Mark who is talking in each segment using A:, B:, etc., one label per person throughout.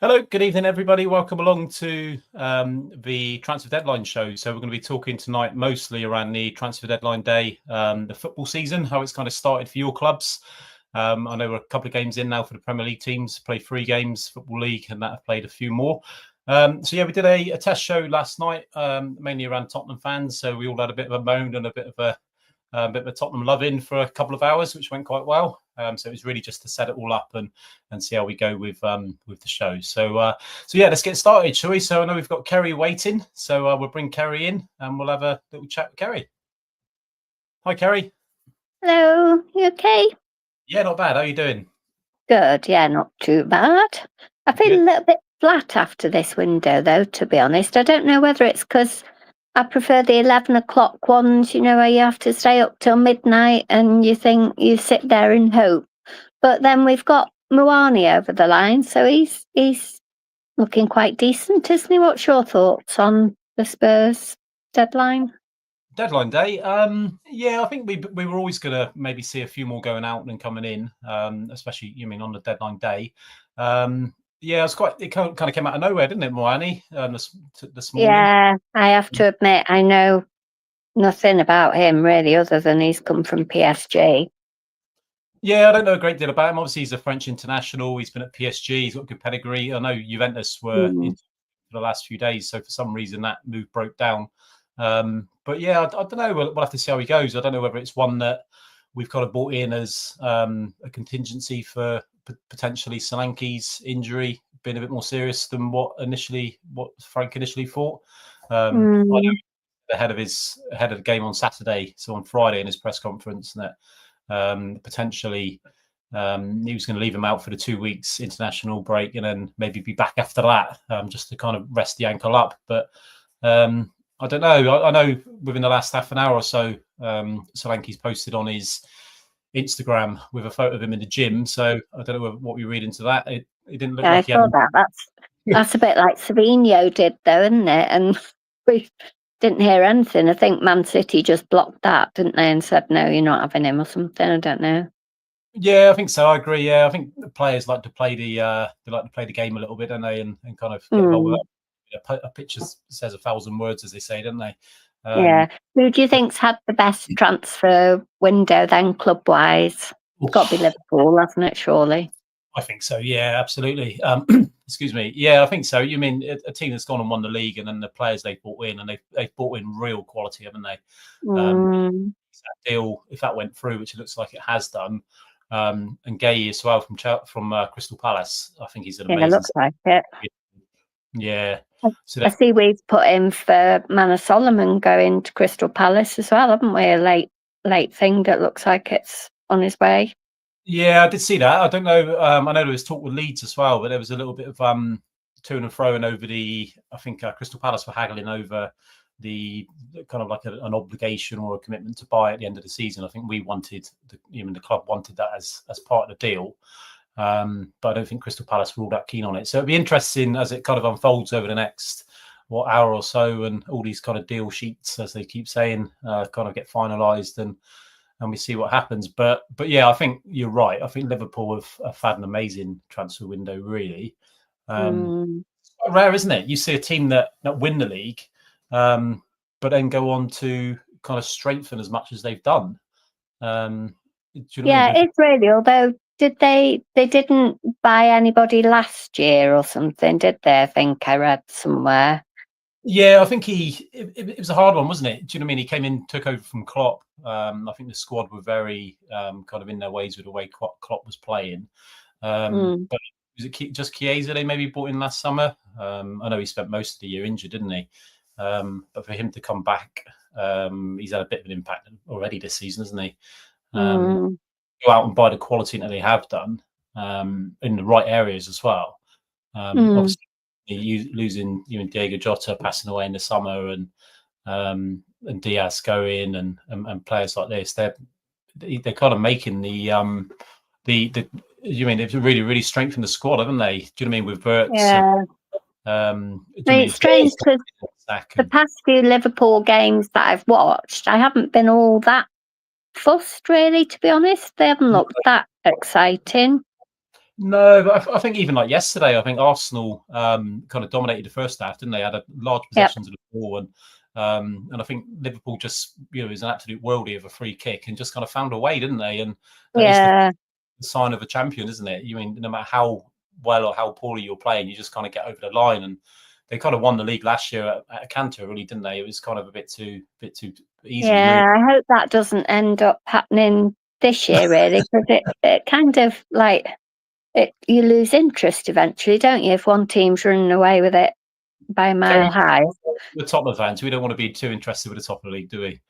A: Hello, good evening, everybody. Welcome along to the transfer deadline show. So we're going to be talking tonight mostly around the transfer deadline day, the football season, how it's kind of started for your clubs. I know we're a couple of games in now for the Premier League teams, played 3 games, Football League, and that have played a few more. So yeah, we did a test show last night, mainly around Tottenham fans. So we all had a bit of a moan and a bit of a Tottenham love in for a couple of hours, which went quite well. So it was really just to set it all up and see how we go with the show. So yeah, let's get started, shall we? So I know we've got Kerry waiting, so we'll bring Kerry in and we'll have a little chat with Kerry. Hi, Kerry.
B: Hello, you okay?
A: Yeah, not bad. How are you doing?
B: Good, yeah, not too bad. I feel a little bit flat after this window, though, to be honest. I don't know whether it's because I prefer the 11 o'clock ones, where you have to stay up till midnight and you think you sit there and hope. But then we've got Muani over the line, so he's looking quite decent, isn't he? What's your thoughts on the Spurs deadline?
A: Deadline day. Yeah, I think we were always going to maybe see a few more going out and coming in, especially on the deadline day. Yeah, it kind of came out of nowhere, didn't it, Moani? This morning.
B: Yeah, I have to admit, I know nothing about him really, other than he's come from PSG.
A: Yeah, I don't know a great deal about him. Obviously, he's a French international. He's been at PSG. He's got good pedigree. I know Juventus were in for the last few days, so for some reason that move broke down. But yeah, I don't know. We'll have to see how he goes. I don't know whether it's one that we've kind of brought in as a contingency for potentially Solanke's injury being a bit more serious than what Frank initially thought. I know ahead of the game on Saturday, so on Friday in his press conference, that potentially he was going to leave him out for the 2 weeks international break and then maybe be back after that, just to kind of rest the ankle up. But I don't know. I know within the last half an hour or so, Solanke's posted on his Instagram with a photo of him in the gym. So I don't know what we read into that. It didn't look like he had.
B: That's a bit like Savinho did, though, isn't it? And we didn't hear anything. I think Man City just blocked that, didn't they, and said, no, you're not having him or something. I don't know.
A: Yeah, I think so. I agree. Yeah, I think the players like to play the game a little bit, don't they, and kind of get involved with that. A picture says 1,000 words, as they say, don't they?
B: Yeah. Who do you think's had the best transfer window then, club-wise? It's got to be Liverpool, hasn't it, surely?
A: I think so. Yeah, absolutely. Excuse me. Yeah, I think so. You mean a team that's gone and won the league, and then the players they've brought in, and they've brought in real quality, haven't they? That deal, if that went through, which it looks like it has done, and Gay as well from Crystal Palace. I think he's an amazing.
B: Yeah, looks like it.
A: Yeah.
B: I see we've put in for Manor Solomon going to Crystal Palace as well, haven't we? A late thing that looks like it's on his way.
A: Yeah, I did see that. I don't know. I know there was talk with Leeds as well, but there was a little bit of to and fro and over I think Crystal Palace were haggling over the kind of like an obligation or a commitment to buy at the end of the season. I think we wanted, the club wanted that as part of the deal. But I don't think Crystal Palace were all that keen on it. So it'll be interesting as it kind of unfolds over the next hour or so, and all these kind of deal sheets, as they keep saying, kind of get finalised and we see what happens. But yeah, I think you're right. I think Liverpool have had an amazing transfer window, really. It's quite rare, isn't it? You see a team that win the league, but then go on to kind of strengthen as much as they've done.
B: It's really, although they didn't buy anybody last year or something, did they? I think I read somewhere.
A: Yeah, I think it was a hard one, wasn't it? Do you know what I mean? He came in, took over from Klopp. I think the squad were very kind of in their ways with the way Klopp was playing. But was it just Chiesa they maybe brought in last summer? I know he spent most of the year injured, didn't he? But for him to come back, he's had a bit of an impact already this season, hasn't he? Go out and buy the quality that they have done in the right areas as well. Obviously, losing Diego Jota passing away in the summer, and Diaz going, and players like this, they're kind of making the they've really strengthened the squad, haven't they? Do you know what I mean, with Wirtz?
B: Yeah. It's strange because the past few Liverpool games that I've watched, I haven't been all that fussed, really, to be honest. They haven't looked that exciting.
A: No, but I think even like yesterday, I think Arsenal kind of dominated the first half, didn't they? Had a large possessions of the ball, and I think Liverpool just is an absolute worldie of a free kick and just kind of found a way, didn't they? And that is the sign of a champion, isn't it? You mean no matter how well or how poorly you're playing, you just kind of get over the line. And they kind of won the league last year at a canter, really, didn't they? It was kind of a bit too easy.
B: Yeah,
A: Really.
B: I hope that doesn't end up happening this year, really, because it kind of like you lose interest eventually, don't you? If one team's running away with it by a mile high.
A: We're Tottenham fans. We don't want to be too interested with the top of the league, do we?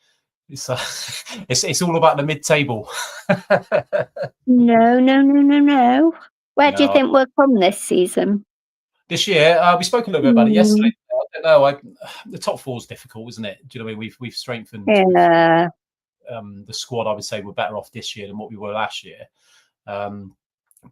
A: It's all about the mid-table.
B: No. Where do you think we'll come this season?
A: This year, we spoke a little bit about it yesterday. I don't know. The top four is difficult, isn't it? Do you know what I mean? We've strengthened the squad. I would say we're better off this year than what we were last year.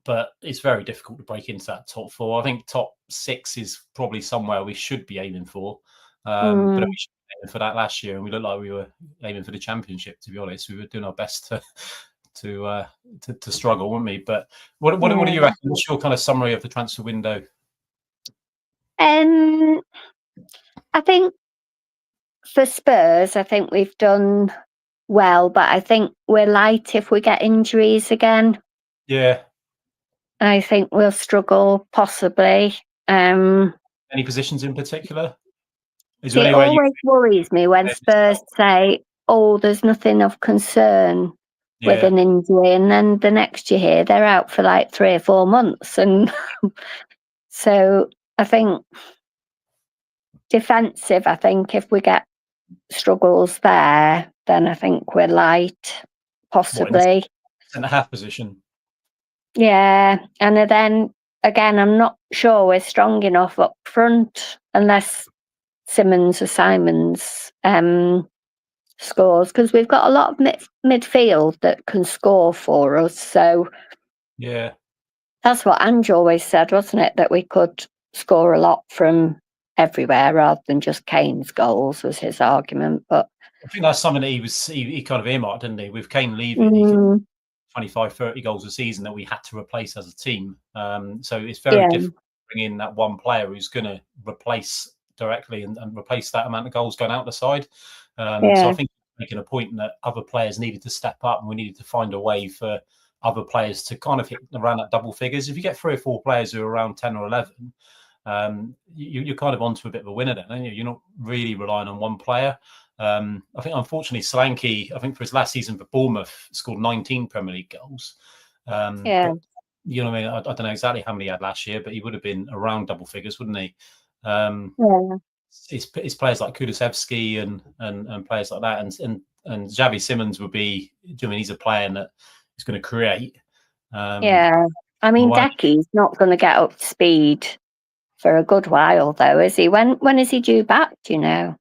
A: But it's very difficult to break into that top four. I think top six is probably somewhere we should be aiming for. But we should be aiming for that last year, and we looked like we were aiming for the championship. To be honest, we were doing our best to struggle, weren't we? But what do you reckon? What's your kind of summary of the transfer window?
B: I think for Spurs, I think we've done well, but I think we're light if we get injuries again.
A: Yeah.
B: I think we'll struggle, possibly.
A: Any positions in particular?
B: It always worries me when Spurs say, "Oh, there's nothing of concern with an injury," and then the next you hear they're out for like 3 or 4 months, and so I think defensive. I think if we get struggles there, then I think we're light, possibly.
A: In the half position.
B: Yeah, and then again, I'm not sure we're strong enough up front unless Simmons or Simons scores, because we've got a lot of midfield that can score for us. So
A: yeah,
B: that's what Ange always said, wasn't it? That we could score a lot from everywhere rather than just Kane's goals, was his argument. But
A: I think that's something that he kind of earmarked, didn't he? With Kane leaving, he could 25, 30 goals a season that we had to replace as a team. So it's very difficult to bring in that one player who's going to replace directly and replace that amount of goals going out the side. So I think making a point that other players needed to step up, and we needed to find a way for other players to kind of hit around that double figures. If you get 3 or 4 players who are around 10 or 11, you're kind of onto a bit of a winner then, aren't you? You're not really relying on one player. I think, unfortunately, Solanke, I think for his last season for Bournemouth, scored 19 Premier League goals. But, you know what I mean? I don't know exactly how many he had last year, but he would have been around double figures, wouldn't he? It's players like Kulusevski and players like that, and Xavi Simons would be. I mean, he's a player that is going to create.
B: I mean, Decky's not going to get up to speed for a good while, though, is he? When is he due back? Do you know?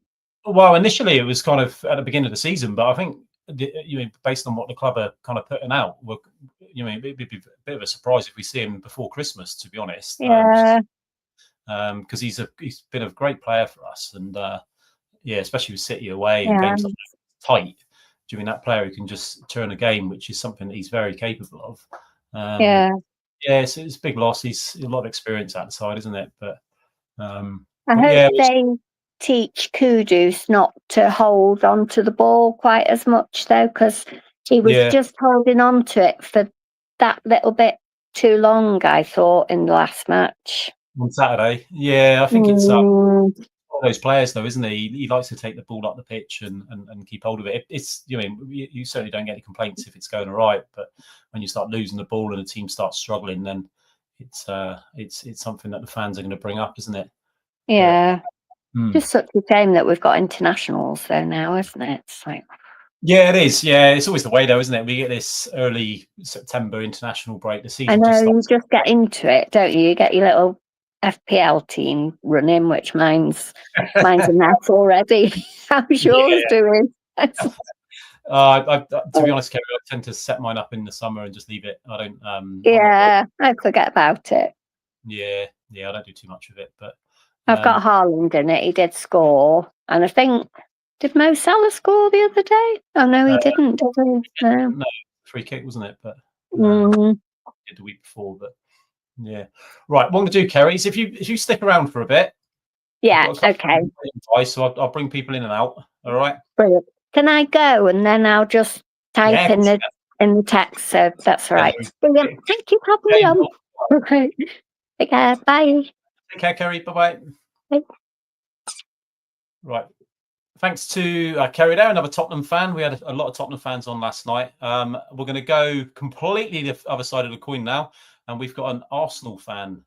A: Well, initially it was kind of at the beginning of the season, but I think based on what the club are kind of putting out, it'd be a bit of a surprise if we see him before Christmas, to be honest. Because he's been a great player for us, and especially with City away and games like that, tight. Do you mean that player who can just turn a game, which is something that he's very capable of? It's a big loss. He's a lot of experience outside, isn't it? But
B: I hope they teach Kudus not to hold on to the ball quite as much, though, because he was just holding on to it for that little bit too long, I thought, in the last match.
A: On Saturday. I think it's one of those players, though, isn't he? He likes to take the ball up the pitch and keep hold of it. It's you certainly don't get any complaints if it's going all right, but when you start losing the ball and the team starts struggling, then it's something that the fans are going to bring up, isn't it?
B: Just such a shame that we've got internationals though now, isn't it? It's like
A: it is. It's always the way, though, isn't it? We get this early September international break. The season.
B: I know, you just get into it, don't you? You get your little FPL team running, which mine's a mess already. How's yours doing?
A: To be honest, Kerry, I tend to set mine up in the summer and just leave it. I don't.
B: I forget about it.
A: I don't do too much of it, but
B: I've got Haaland in it. He did score, and I think did Mo Salah score the other day? Oh no, he didn't. Did he?
A: No, free kick, wasn't it? But did the week before, but Yeah. Right. What I'm going to do, Kerry, is if you stick around for a bit, I've
B: Yeah,
A: got a couple
B: okay.
A: of advice, so I'll bring people in and out. All right.
B: Brilliant. Can I go and then I'll just type
A: Yeah.
B: in the text, so that's right.
A: Yeah,
B: Brilliant. Thank you for having me on. Okay. Take care. Bye.
A: Take care, Kerry. Bye-bye.
B: Bye.
A: Right. Thanks to Kerry there, another Tottenham fan. We had a lot of Tottenham fans on last night. We're going to go completely the other side of the coin now, and we've got an Arsenal fan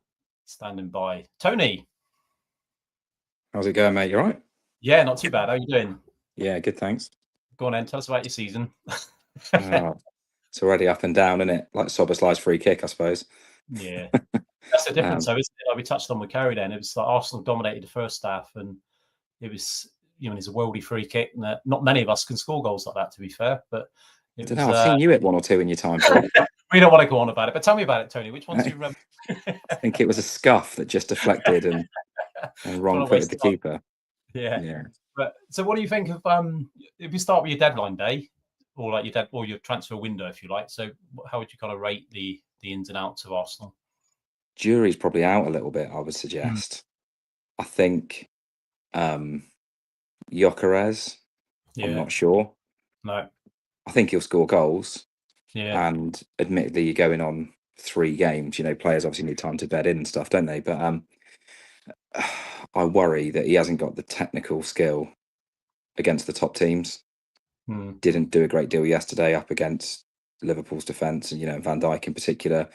A: standing by. Tony.
C: How's it going, mate? You all right?
A: Yeah, not too bad. How are you doing?
C: Yeah, good, thanks.
A: Go on then, tell us about your season.
C: It's already up and down, isn't it? Like Soberslai's free kick, I suppose.
A: Yeah. That's the difference, though, isn't it? Like we touched on with Kerry then. It was like Arsenal dominated the first half, and it was, it's a worldly free kick. And not many of us can score goals like that, to be fair. But
C: I don't know. I've seen you hit one or two in your time, Paul.
A: We don't want to go on about it, but tell me about it, Tony. Which ones do you remember?
C: I think it was a scuff that just deflected and wrong-footed the keeper.
A: Yeah. But so, what do you think of if we start with your deadline day, or like your transfer window, if you like? So, how would you kind of rate the ins and outs of Arsenal?
C: Jury's probably out a little bit, I would suggest. I think Gyökeres, I'm not sure.
A: No.
C: I think he'll score goals.
A: Yeah.
C: And admittedly, you're going on 3 games. Players obviously need time to bed in and stuff, don't they? But I worry that he hasn't got the technical skill against the top teams. Didn't do a great deal yesterday up against Liverpool's defence, and Van Dijk in particular.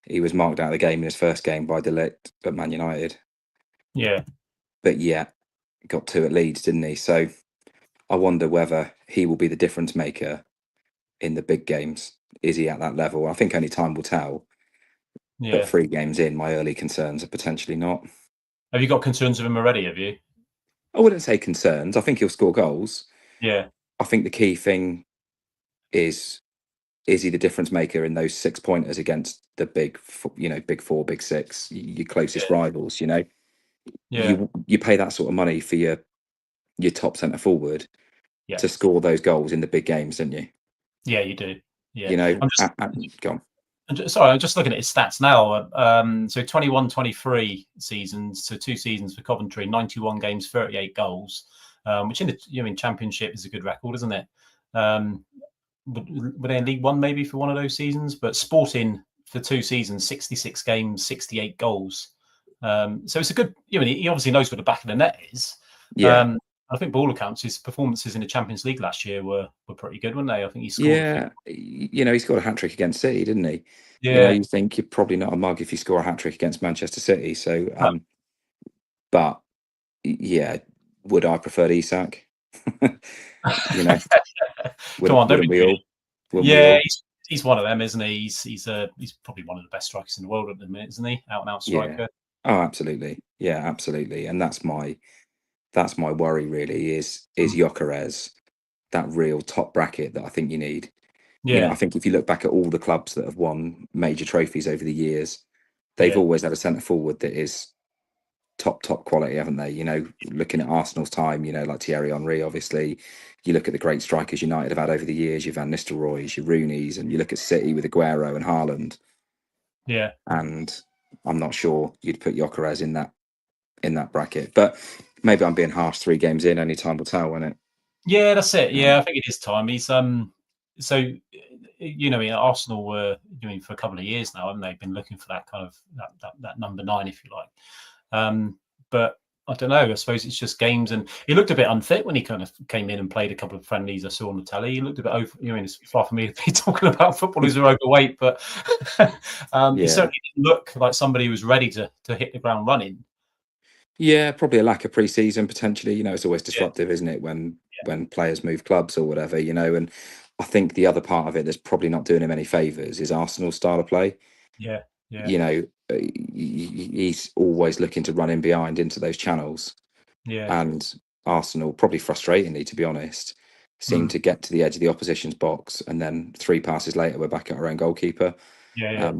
C: He was marked out of the game in his first game by De Ligt at Man United.
A: Yeah.
C: But yeah, got 2 at Leeds, didn't he? So I wonder whether he will be the difference maker in the big games. Is he at that level? I think only time will tell.
A: Yeah.
C: But 3 games in, my early concerns are potentially not.
A: Have you got concerns of him already, have you?
C: I wouldn't say concerns. I think he'll score goals.
A: Yeah.
C: I think the key thing is he the difference maker in those 6-pointers against the big 4, big 6, your closest rivals,
A: Yeah.
C: You pay that sort of money for your top centre forward to score those goals in the big games, don't you?
A: Yeah, you do. Yeah.
C: Go on.
A: Sorry, I'm just looking at his stats now. So 21-23 seasons, so 2 seasons for Coventry, 91 games, 38 goals, which in the Championship is a good record, isn't it? Were they in League One maybe for one of those seasons? But Sporting for 2 seasons, 66 games, 68 goals. So it's a good. He obviously knows where the back of the net is.
C: Yeah.
A: I think by all accounts, his performances in the Champions League last year were pretty good, weren't they? I think he scored.
C: Yeah, he scored a hat-trick against City, didn't he?
A: Yeah.
C: You think you're probably not a mug if you score a hat-trick against Manchester City. So, but yeah, would I prefer Isak?
A: Come on,
C: wouldn't we all?
A: He's one of them, isn't he? He's probably one of the best strikers in the world at the minute, isn't he? Out and out striker.
C: Yeah. Oh, absolutely. Yeah, absolutely. And that's my worry really is Gyökeres that real top bracket that I think you need.
A: Yeah.
C: I think if you look back at all the clubs that have won major trophies over the years, they've always had a centre forward that is top quality, haven't they? Looking at Arsenal's time, like Thierry Henry, obviously. You look at the great strikers United have had over the years, your Van Nistelrooys, your Rooneys, and you look at City with Aguero and Haaland.
A: Yeah.
C: And I'm not sure you'd put Gyökeres in that bracket. But maybe I'm being harsh 3 games in, only time will tell, won't it?
A: Yeah, that's it. Yeah, I think it is time. He's Arsenal were for a couple of years now, haven't they? Been looking for that kind of that number 9, if you like. But I don't know. I suppose it's just games, and he looked a bit unfit when he kind of came in and played a couple of friendlies I saw on the telly. He looked a bit over. It's far from me to be talking about footballers who are overweight, but he certainly didn't look like somebody who was ready to hit the ground running.
C: Yeah, probably a lack of pre-season potentially. It's always disruptive, isn't it, when players move clubs or whatever, and I think the other part of it that's probably not doing him any favours is Arsenal's style of play.
A: Yeah.
C: He's always looking to run in behind into those channels.
A: Yeah.
C: And Arsenal, probably frustratingly, to be honest, seem to get to the edge of the opposition's box, and then 3 passes later, we're back at our own goalkeeper.
A: Yeah.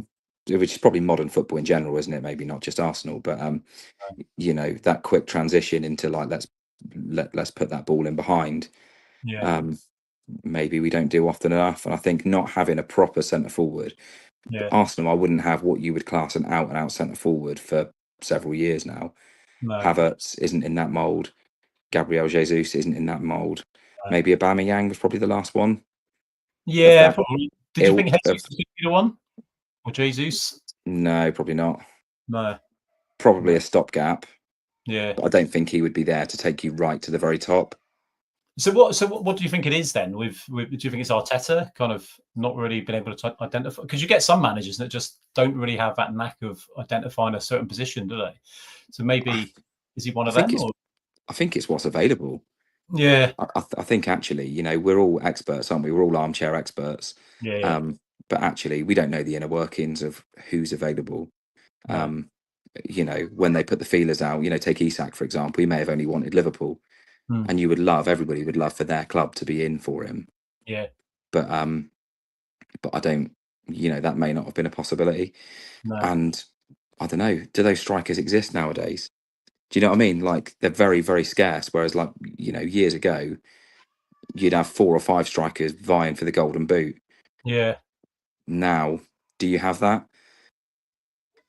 C: Which is probably modern football in general, isn't it? Maybe not just Arsenal, but that quick transition into like let's put that ball in behind.
A: Yeah.
C: maybe we don't do often enough. And I think not having a proper centre forward,
A: Yeah.
C: Arsenal, I wouldn't have what you would class an out and out centre forward for several years now.
A: No.
C: Havertz isn't in that mould. Gabriel Jesus isn't in that mould.
A: No.
C: Maybe Aubameyang was probably the last one.
A: Yeah, probably. Did you think
C: ilk
A: Jesus would be the one? Or Jesus?
C: No, probably not.
A: No.
C: Probably
A: No.
C: a stopgap.
A: Yeah.
C: But I don't think he would be there to take you right to the very top.
A: So what do you think it is then? Do you think it's Arteta kind of not really been able to identify? Because you get some managers that just don't really have that knack of identifying a certain position, do they? So maybe is he one of them?
C: I think it's what's available.
A: Yeah.
C: I think actually, you know, we're all experts, aren't we? We're all armchair experts.
A: Yeah.
C: But actually, we don't know the inner workings of who's available.
A: No.
C: You know, when they put the feelers out, you know, take Isak for example, he may have only wanted Liverpool. And everybody would love for their club to be in for him.
A: Yeah.
C: But I don't, you know, that may not have been a possibility.
A: No.
C: And I don't know, do those strikers exist nowadays? Do you know what I mean? Like they're very, very scarce. Whereas, like, you know, years ago, you'd have 4 or 5 strikers vying for the golden boot.
A: Yeah.
C: Now, do you have that?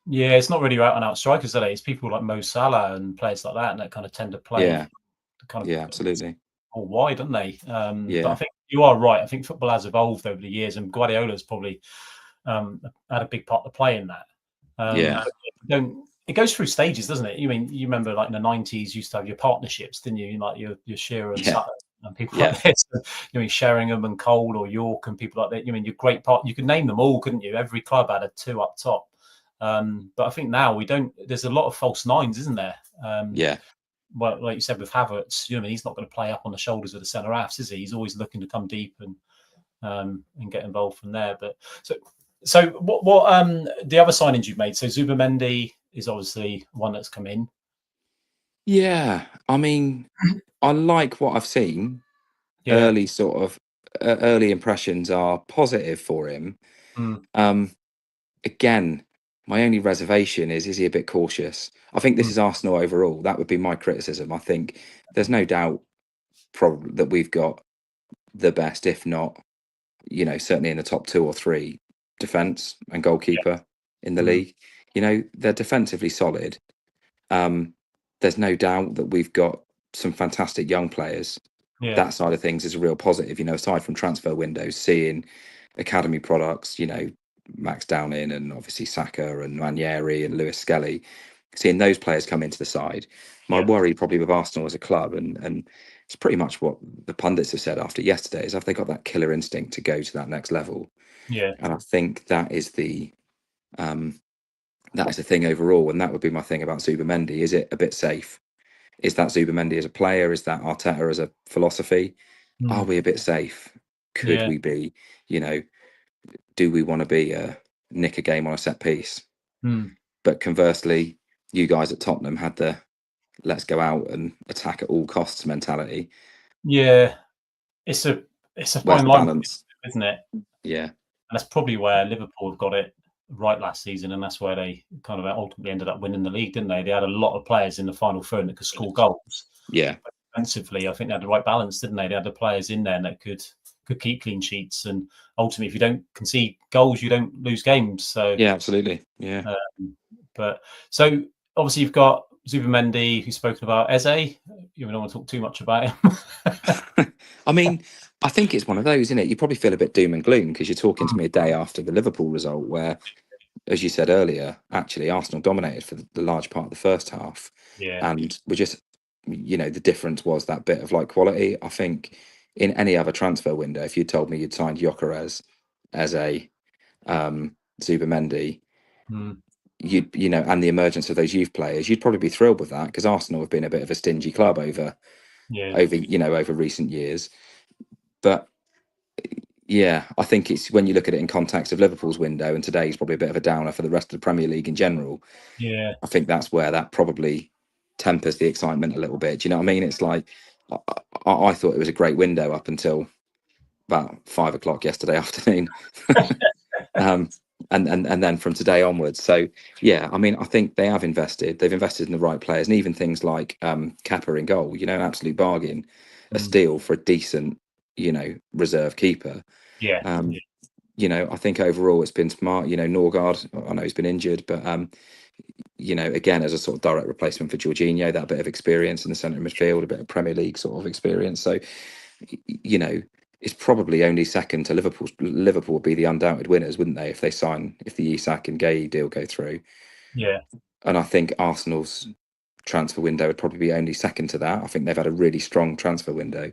A: Yeah, it's not really out and out strikers today. It's people like Mo Salah and players like that, and that kind of tend to play.
C: Yeah.
A: Kind of
C: Absolutely.
A: All wide, don't they?
C: Yeah.
A: But I think you are right. I think football has evolved over the years, and Guardiola's probably had a big part to play in that. It goes through stages, doesn't it? You remember like in the 90s, you used to have your partnerships, didn't you? Like your Shearer and Sutton and people like this. Sheringham and Cole or York and people like that. Your great part. You could name them all, couldn't you? Every club had a 2 up top. But I think now we don't. There's a lot of false nines, isn't there? Well, like you said with Havertz, he's not going to play up on the shoulders of the centre halves, is he? He's always looking to come deep and get involved from there. But so what the other signings you've made? So Zubimendi is obviously one that's come in.
C: Yeah, I mean, I like what I've seen.
A: Yeah.
C: Early impressions are positive for him. Again, my only reservation is he a bit cautious? I think this is Arsenal overall. That would be my criticism. I think there's no doubt probably that we've got the best, if not, certainly in the top 2 or 3 defence and goalkeeper in the league. They're defensively solid. There's no doubt that we've got some fantastic young players. That side of things is a real positive, aside from transfer windows, seeing academy products, Max Downing and obviously Saka and Ranieri and Lewis Skelly, seeing those players come into the side. My worry probably with Arsenal as a club, and it's pretty much what the pundits have said after yesterday, is have they got that killer instinct to go to that next level?
A: Yeah.
C: And I think that is the thing overall, and that would be my thing about Zubimendi. Is it a bit safe? Is that Zubimendi as a player? Is that Arteta as a philosophy? Are we a bit safe? Could we be, do we want to be nick a game on a set piece? But conversely, you guys at Tottenham had the let's go out and attack at all costs mentality.
A: Yeah, it's a fine line, balance, isn't it?
C: Yeah,
A: and that's probably where Liverpool have got it right last season, and that's where they kind of ultimately ended up winning the league, didn't they? They had a lot of players in the final third that could score goals.
C: Yeah,
A: but defensively, I think they had the right balance, didn't they? They had the players in there that could keep clean sheets, and ultimately, if you don't concede goals, you don't lose games. So
C: yeah, absolutely, yeah.
A: But so obviously you've got Zubimendi, who's spoken about. Eze, you don't want to talk too much about him.
C: I mean, I think it's one of those, isn't it? You probably feel a bit doom and gloom because you're talking to me a day after the Liverpool result where, as you said earlier, actually Arsenal dominated for the large part of the first half.
A: Yeah.
C: And we're just, the difference was that bit of quality. I think in any other transfer window, if you told me you'd signed Gyökeres, Eze, Zubimendi, and the emergence of those youth players, you'd probably be thrilled with that, because Arsenal have been a bit of a stingy club over recent years. But yeah, I think it's, when you look at it in context of Liverpool's window, and today's probably a bit of a downer for the rest of the Premier League in general.
A: Yeah,
C: I think that's where that probably tempers the excitement a little bit. Do you know what I mean? It's like I thought it was a great window up until about 5 o'clock yesterday afternoon. And then from today onwards. So yeah, I mean, I think they have invested. They've invested in the right players, and even things like Kepa in goal. Absolute bargain, a steal for a decent reserve keeper.
A: Yeah.
C: I think overall it's been smart. Norgard, I know he's been injured, but again, as a sort of direct replacement for Jorginho, that bit of experience in the centre of midfield, a bit of Premier League sort of experience. So, it's probably only second to Liverpool. Liverpool would be the undoubted winners, wouldn't they, if the Isak and Gay deal go through?
A: Yeah.
C: And I think Arsenal's transfer window would probably be only second to that. I think they've had a really strong transfer window.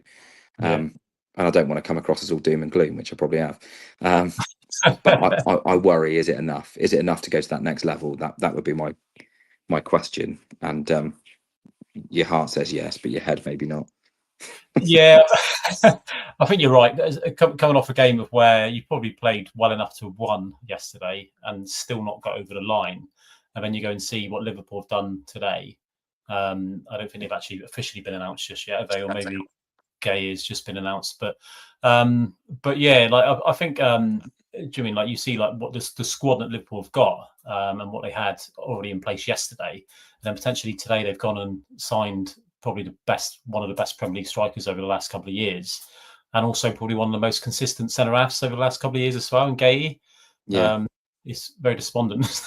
C: And I don't want to come across as all doom and gloom, which I probably have. But I worry: is it enough? Is it enough to go to that next level? That would be my question. And your heart says yes, but your head maybe not.
A: Yeah, I think you're right. Coming off a game of where you probably played well enough to have won yesterday and still not got over the line, and then you go and see what Liverpool have done today. I don't think they've actually officially been announced just yet, have they? Or maybe Gay has just been announced. But yeah, like I think, Jimmy, like you see, like what the squad that Liverpool have got, and what they had already in place yesterday, and then potentially today they've gone and signed probably one of the best Premier League strikers over the last couple of years, and also probably one of the most consistent centre halves over the last couple of years as well. And Gay, it's very despondent.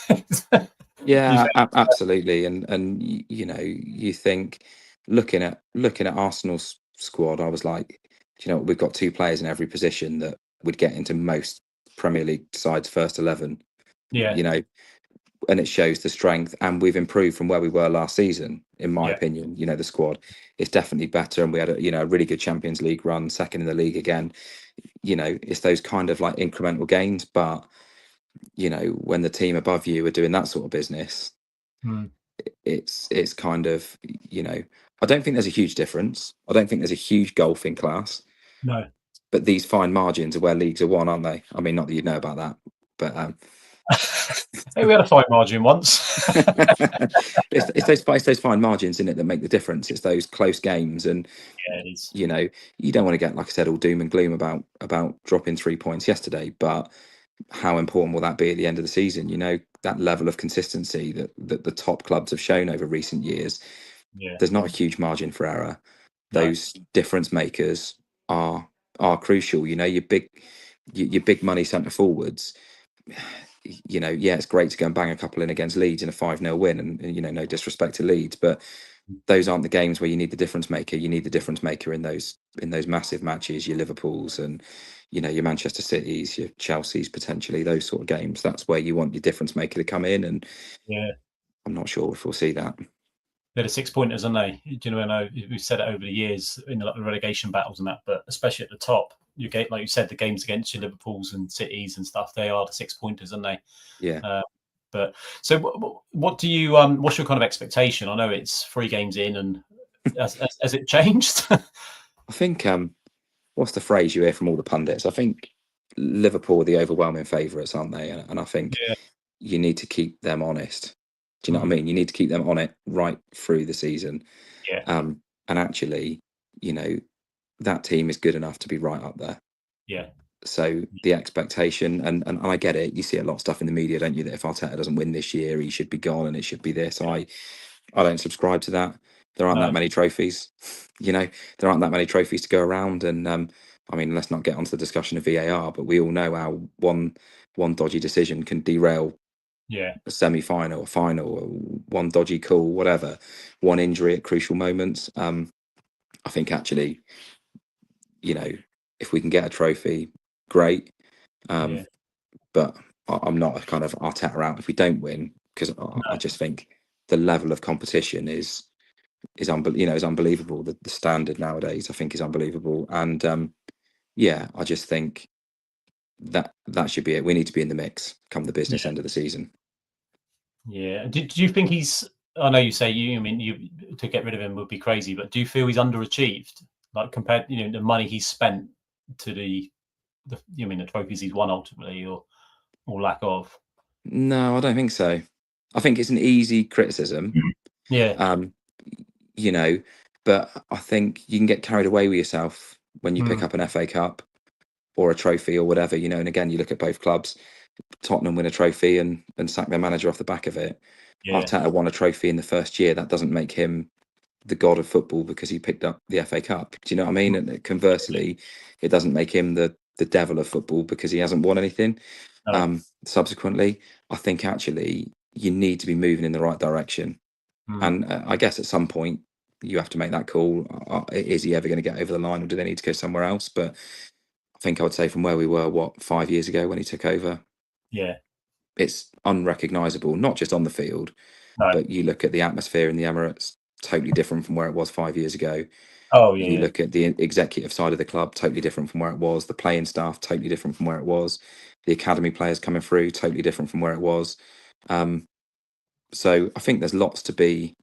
C: Yeah, absolutely. And you think looking at Arsenal's squad, I was like, we've got two players in every position that would get into most Premier League sides' first 11.
A: Yeah.
C: And it shows the strength, and we've improved from where we were last season, in my opinion. The squad is definitely better, and we had a really good Champions League run, second in the league again. It's those kind of like incremental gains, but when the team above you are doing that sort of business, it's kind of, I don't think there's a huge difference. I don't think there's a huge gulf in class.
A: No.
C: But these fine margins are where leagues are won, aren't they? I mean, not that you know about that, but
A: hey, we had a fine margin once.
C: it's those fine margins in it that make the difference. It's those close games, and
A: it is.
C: You don't want to get, like I said, all doom and gloom about dropping 3 points yesterday, but how important will that be at the end of the season? That level of consistency that the top clubs have shown over recent years. There's not a huge margin for error. Those difference makers are crucial. Your big money centre forwards. It's great to go and bang a couple in against Leeds in a 5-0 win, and no disrespect to Leeds, but those aren't the games where you need the difference maker. You need the difference maker in those massive matches, your Liverpools and your Manchester Cities, your Chelseas, potentially those sort of games. That's where you want your difference maker to come in, and I'm not sure if we'll see that.
A: They're the 6 pointers, aren't they? I know we've said it over the years in the relegation battles and that, but especially at the top, you get, like you said, the games against your Liverpools and Cities and stuff. They are the 6 pointers, aren't they?
C: Yeah.
A: But so, what do you? What's your kind of expectation? I know it's 3 games in, and has it changed?
C: I think what's the phrase you hear from all the pundits? I think Liverpool are the overwhelming favourites, aren't they? And I think you need to keep them honest. Do you know what I mean? You need to keep them on it right through the season.
A: Yeah.
C: And actually, that team is good enough to be right up there.
A: Yeah.
C: So the expectation, and I get it. You see a lot of stuff in the media, don't you? That if Arteta doesn't win this year, he should be gone, and it should be this. I don't subscribe to that. There aren't that many trophies. There aren't that many trophies to go around, and I mean, let's not get onto the discussion of VAR, but we all know how one dodgy decision can derail a semi-final, a final, one dodgy call, whatever, one injury at crucial moments. I think actually, if we can get a trophy, great. But I'm not a kind of Arteta out if we don't win, because I just think the level of competition is unbelievable. The standard nowadays, I think, is unbelievable, and I just think that should be it. We need to be in the mix come the business end of the season.
A: Yeah. Do you think he's? I know you say to get rid of him would be crazy, but do you feel he's underachieved? Like compared, the money he's spent to the trophies he's won ultimately, or lack of?
C: No, I don't think so. I think it's an easy criticism.
A: Yeah.
C: But I think you can get carried away with yourself when you pick up an FA Cup or a trophy or whatever, and again, you look at both clubs. Tottenham win a trophy and sack their manager off the back of it. Arteta won a trophy in the first year. That doesn't make him the god of football because he picked up the FA Cup. Do you know what I mean? And conversely, it doesn't make him the devil of football because he hasn't won anything.
A: No.
C: Subsequently, I think actually you need to be moving in the right direction. And I guess at some point you have to make that call. Is he ever going to get over the line, or do they need to go somewhere else? But I think I would say from where we were, 5 years ago when he took over,
A: Yeah.
C: it's unrecognisable, not just on the field,
A: No.
C: but you look at the atmosphere in the Emirates, totally different from where it was 5 years ago.
A: Oh yeah.
C: You look at the executive side of the club, totally different from where it was. The playing staff, totally different from where it was. The academy players coming through, totally different from where it was. So I think there's lots to be.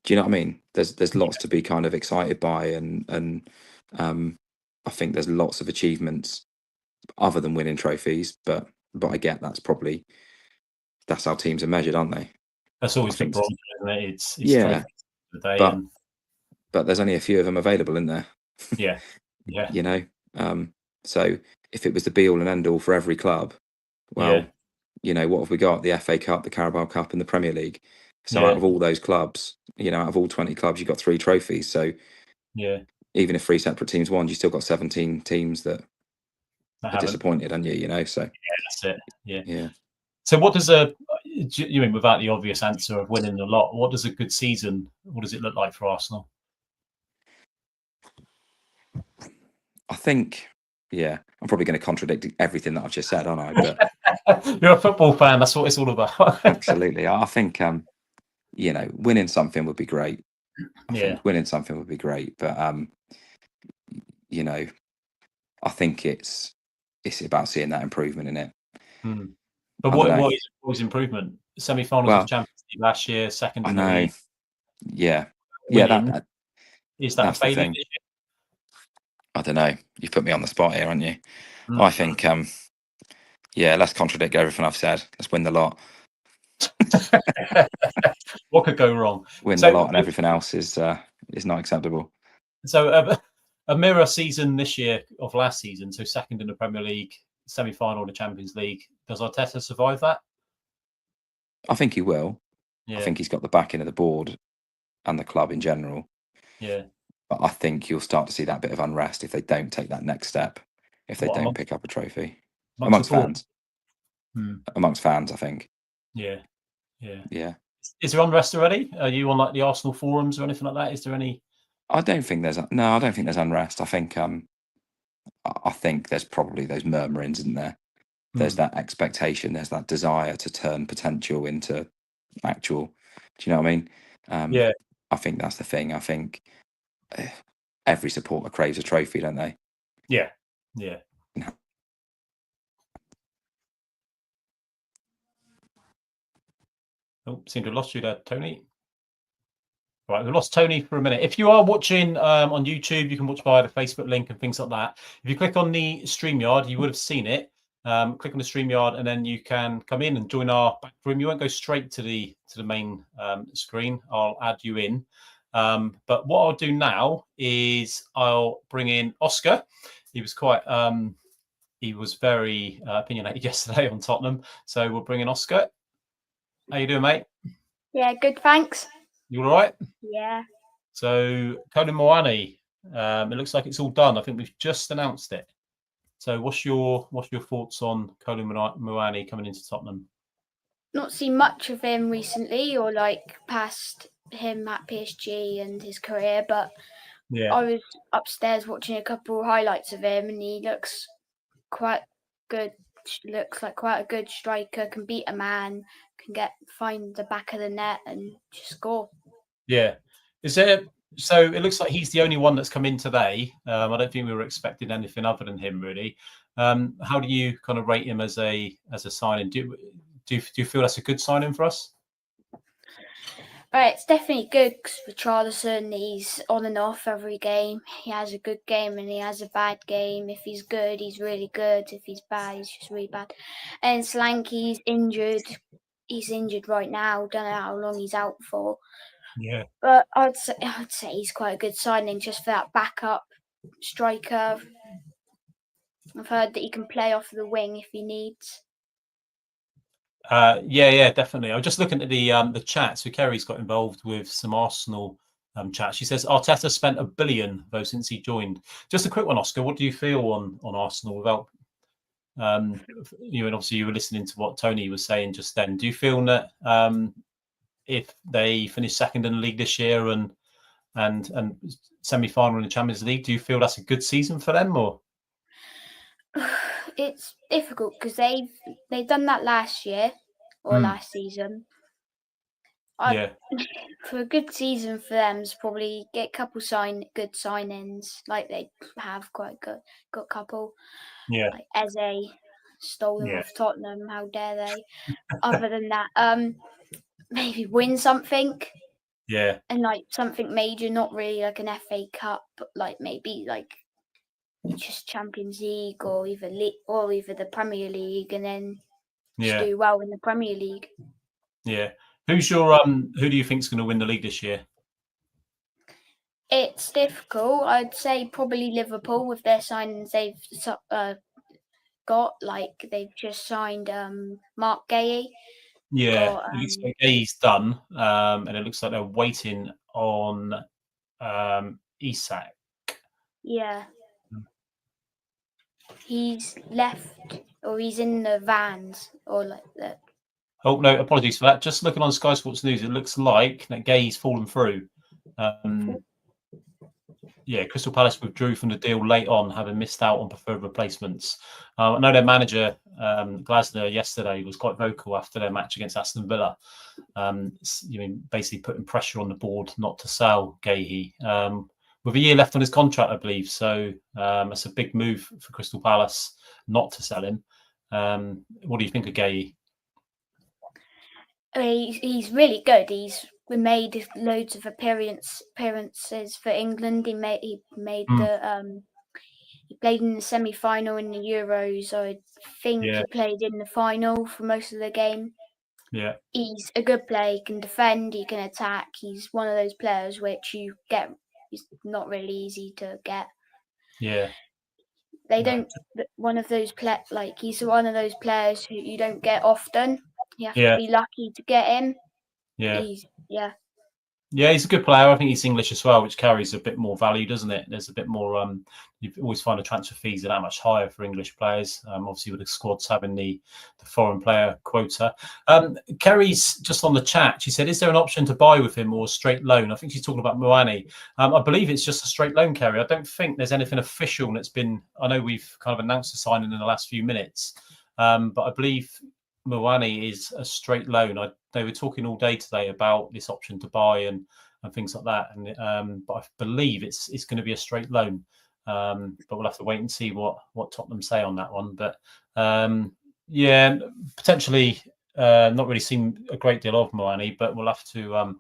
C: Do you know what I mean? There's lots to be kind of excited by, and I think there's lots of achievements other than winning trophies. But I get that's how teams are measured, aren't they?
A: That's always
C: I
A: the
C: think
A: problem, isn't it? It's
C: Yeah,
A: trophies of the day,
C: but
A: and
C: but there's only a few of them available, isn't there?
A: yeah.
C: You know, so if it was the be all and end all for every club, well,
A: Yeah.
C: you know, what have we got? The FA Cup, the Carabao Cup, and the Premier League. So
A: Yeah.
C: out of all those clubs, you know, out of all 20 clubs, you've got 3 trophies. So
A: Yeah.
C: even if 3 separate teams won, you still got 17 teams that
A: I
C: are
A: haven't.
C: disappointed, aren't you? You know, so
A: That's it. Yeah.
C: yeah.
A: So what does you mean, without the obvious answer of winning a lot, what does a good season, what does it look like for Arsenal?
C: I think, yeah, I'm probably going to contradict everything that I've just said, aren't I? But
A: you're a football fan, that's what it's all about.
C: absolutely, I think you know, winning something would be great. I think winning something would be great, but you know, I think it's about seeing that improvement in it.
A: But what is improvement? Semi-finals of
C: Well,
A: Champions League last year, second
C: I
A: in the
C: know,
A: league.
C: yeah,
A: Winning,
C: is
A: that a
C: that's the
A: failure
C: thing.
A: this year?
C: I don't know. You've put me on the spot here, haven't you? I think, yeah, let's contradict everything I've said. Let's win the lot.
A: What could go wrong?
C: Win the lot, and everything else is not acceptable.
A: So a mirror season this year of last season, so second in the Premier League, semi-final in the Champions League. Does Arteta survive that?
C: I think he will.
A: Yeah.
C: I think he's got the backing of the board and the club in general.
A: Yeah.
C: But I think you'll start to see that bit of unrest if they don't take that next step, if they don't pick up a trophy amongst fans. Amongst fans, I think.
A: Yeah. Yeah.
C: Yeah.
A: Is there unrest already? Are you on like the Arsenal forums or anything like that? Is there any?
C: I don't think there's unrest. I think there's probably those murmurings, isn't there? There's that expectation, there's that desire to turn potential into actual. Do you know what I mean?
A: Yeah.
C: I think that's the thing. I think every supporter craves a trophy, don't they?
A: Yeah. Yeah. Oh, seem to have lost you there, Tony. Right, we lost Tony for a minute. If you are watching on YouTube, you can watch via the Facebook link and things like that. If you click on the StreamYard, you would have seen it. Click on the StreamYard, and then you can come in and join our back room. You won't go straight to the main screen. I'll add you in. But what I'll do now is I'll bring in Oscar. He was very opinionated yesterday on Tottenham, so we'll bring in Oscar. How you doing, mate?
D: Yeah, good, thanks.
A: You all right?
D: Yeah.
A: So Colin Moani, it looks like it's all done. I think we've just announced it. So what's your thoughts on Colin Moani coming into Tottenham?
D: Not seen much of him recently, or like past him at PSG and his career, but I was upstairs watching a couple of highlights of him, and he looks quite good. Looks like quite a good striker. Can beat a man. Can find the back of the net and just score.
A: Yeah. So it looks like he's the only one that's come in today. I don't think we were expecting anything other than him, really. How do you kind of rate him as a signing? Do you feel that's a good signing for us?
D: Right, it's definitely good for Richarlison. He's on and off every game. He has a good game and he has a bad game. If he's good, he's really good. If he's bad, he's just really bad. And Solanke's injured. He's injured right now. Don't know how long he's out for.
A: Yeah.
D: But I'd say he's quite a good signing just for that backup striker. I've heard that he can play off the wing if he needs.
A: Yeah, definitely. I was just looking at the chat. So Kerry's got involved with some Arsenal chat. She says Arteta spent $1 billion though since he joined. Just a quick one, Oscar. What do you feel on Arsenal without you? And obviously you were listening to what Tony was saying just then. Do you feel that if they finish second in the league this year and semi-final in the Champions League, do you feel that's a good season for them? Or
D: it's difficult because they've done that last year or last season. For a good season for them is probably get a couple good signings, like they have got a couple.
A: Yeah,
D: like Eze stole them off Tottenham. How dare they? Other than that, maybe win something.
A: Yeah,
D: and like something major, not really like an FA Cup, but like maybe like just Champions League or either the Premier League, and then just do well in the Premier League.
A: Yeah. Who's your who do you think is going to win the league this year?
D: It's difficult. I'd say probably Liverpool with their signings they've got. Like they've just signed Mark Gay.
A: Yeah, it looks like Gay's done, and it looks like they're waiting on Isak.
D: Yeah. He's left, or he's in the vans, or like that.
A: Oh no, apologies for that. Just looking on Sky Sports News, it looks like that Gay's fallen through. Yeah, Crystal Palace withdrew from the deal late on, having missed out on preferred replacements. I know their manager, Glasner, yesterday was quite vocal after their match against Aston Villa. Basically putting pressure on the board not to sell Gahey. With a year left on his contract, I believe. So it's a big move for Crystal Palace not to sell him. What do you think of Gahey?
D: He's really good. He's made loads of appearances for England. He played in the semi-final in the Euros. I think he played in the final for most of the game.
A: Yeah,
D: he's a good player. He can defend. He can attack. He's one of those players which you get. He's not really easy to get.
A: Yeah,
D: they don't. One of those he's one of those players who you don't get often. You have to be lucky to get him.
A: Yeah, he's a good player. I think he's English as well, which carries a bit more value, doesn't it? There's a bit more. You always find the transfer fees are that much higher for English players. Obviously, with the squads having the foreign player quota. Kerry's just on the chat. She said, "Is there an option to buy with him or a straight loan?" I think she's talking about Moani. I believe it's just a straight loan, Kerry. I don't think there's anything official that's been. I know we've kind of announced the signing in the last few minutes, but I believe Moani is a straight loan. They were talking all day today about this option to buy and things like that. And but I believe it's going to be a straight loan. But we'll have to wait and see what Tottenham say on that one. But potentially not really seen a great deal of Moani, but we'll have to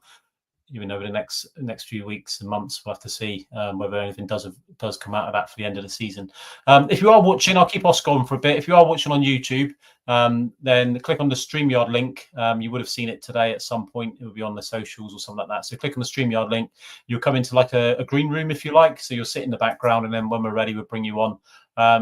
A: over the next few weeks and months, we'll have to see whether anything does come out of that for the end of the season. If you are watching, I'll keep Oscar on for a bit. If you are watching on YouTube, then click on the StreamYard link. You would have seen it today at some point. It will be on the socials or something like that. So click on the StreamYard link. You'll come into like a green room if you like. So you'll sit in the background, and then when we're ready, we'll bring you on.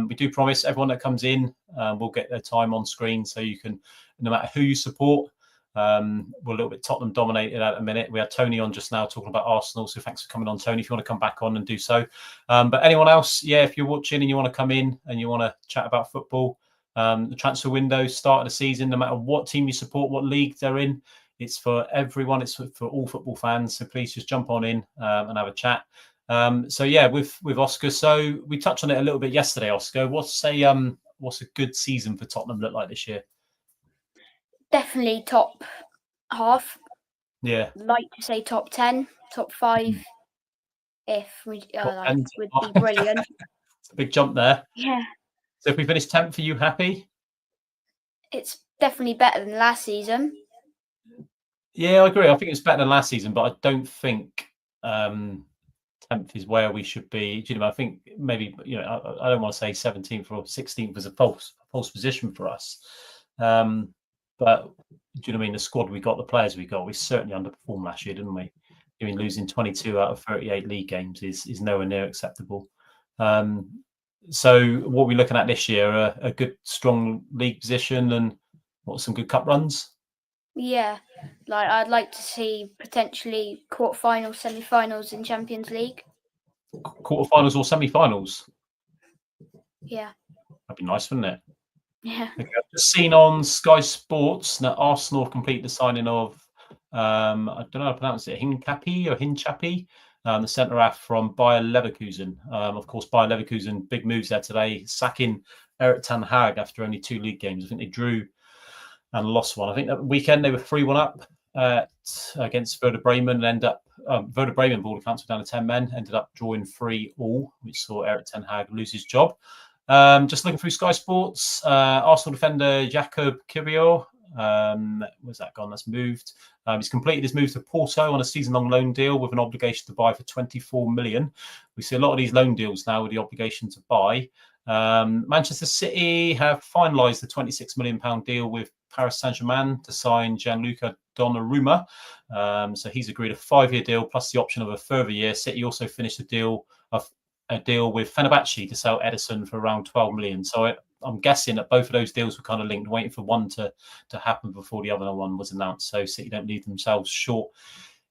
A: We do promise everyone that comes in will get their time on screen, so you can, no matter who you support. We're a little bit Tottenham dominated at a minute. We had Tony on just now talking about Arsenal, so thanks for coming on, Tony. If you want to come back on and do so, but anyone else, if you're watching and you want to come in and you want to chat about football, the transfer window, start of the season, no matter what team you support, what league they're in, it's for everyone. It's for all football fans. So please just jump on in and have a chat. With Oscar. So we touched on it a little bit yesterday, Oscar. What's a good season for Tottenham look like this year?
D: Definitely top half.
A: Yeah.
D: I'd like to say top 10, top 5. If we would be brilliant.
A: It's a big jump there.
D: Yeah.
A: So if we finish 10th, are you happy?
D: It's definitely better than last season.
A: Yeah, I agree. I think it's better than last season, but I don't think 10th is where we should be. I think maybe I don't want to say 17th or 16th was a false position for us. But do you know what I mean? The squad we got, the players we got, we certainly underperformed last year, didn't we? Losing 22 out of 38 league games is nowhere near acceptable. So what we're looking at this year, a good, strong league position and some good cup runs?
D: Yeah, like I'd like to see potentially quarterfinals, semi-finals in Champions League.
A: Quarterfinals or semi-finals?
D: Yeah.
A: That'd be nice, wouldn't it?
D: Yeah.
A: Okay. I've just seen on Sky Sports that Arsenal complete the signing of I don't know how to pronounce it, Hincapi, the centre half from Bayer Leverkusen. Of course, Bayer Leverkusen, big moves there today, sacking Erik ten Hag after only 2 league games. I think they drew and lost one. I think that weekend they were 3-1 up against Werder Bremen and end up Werder Bremen ball accounts were down to 10 men, ended up drawing 3-3, which saw Erik ten Hag lose his job. Just looking through Sky Sports, Arsenal defender Jakub Kiwior, where's that gone? That's moved. He's completed his move to Porto on a season-long loan deal with an obligation to buy for 24 million. We see a lot of these loan deals now with the obligation to buy. Manchester City have finalised the £26 million deal with Paris Saint-Germain to sign Gianluca Donnarumma. So he's agreed a 5-year deal plus the option of a further year. City also finished a deal with Fenerbahce to sell Edison for around 12 million. So I'm guessing that both of those deals were kind of linked, waiting for one to happen before the other one was announced. So City don't leave themselves short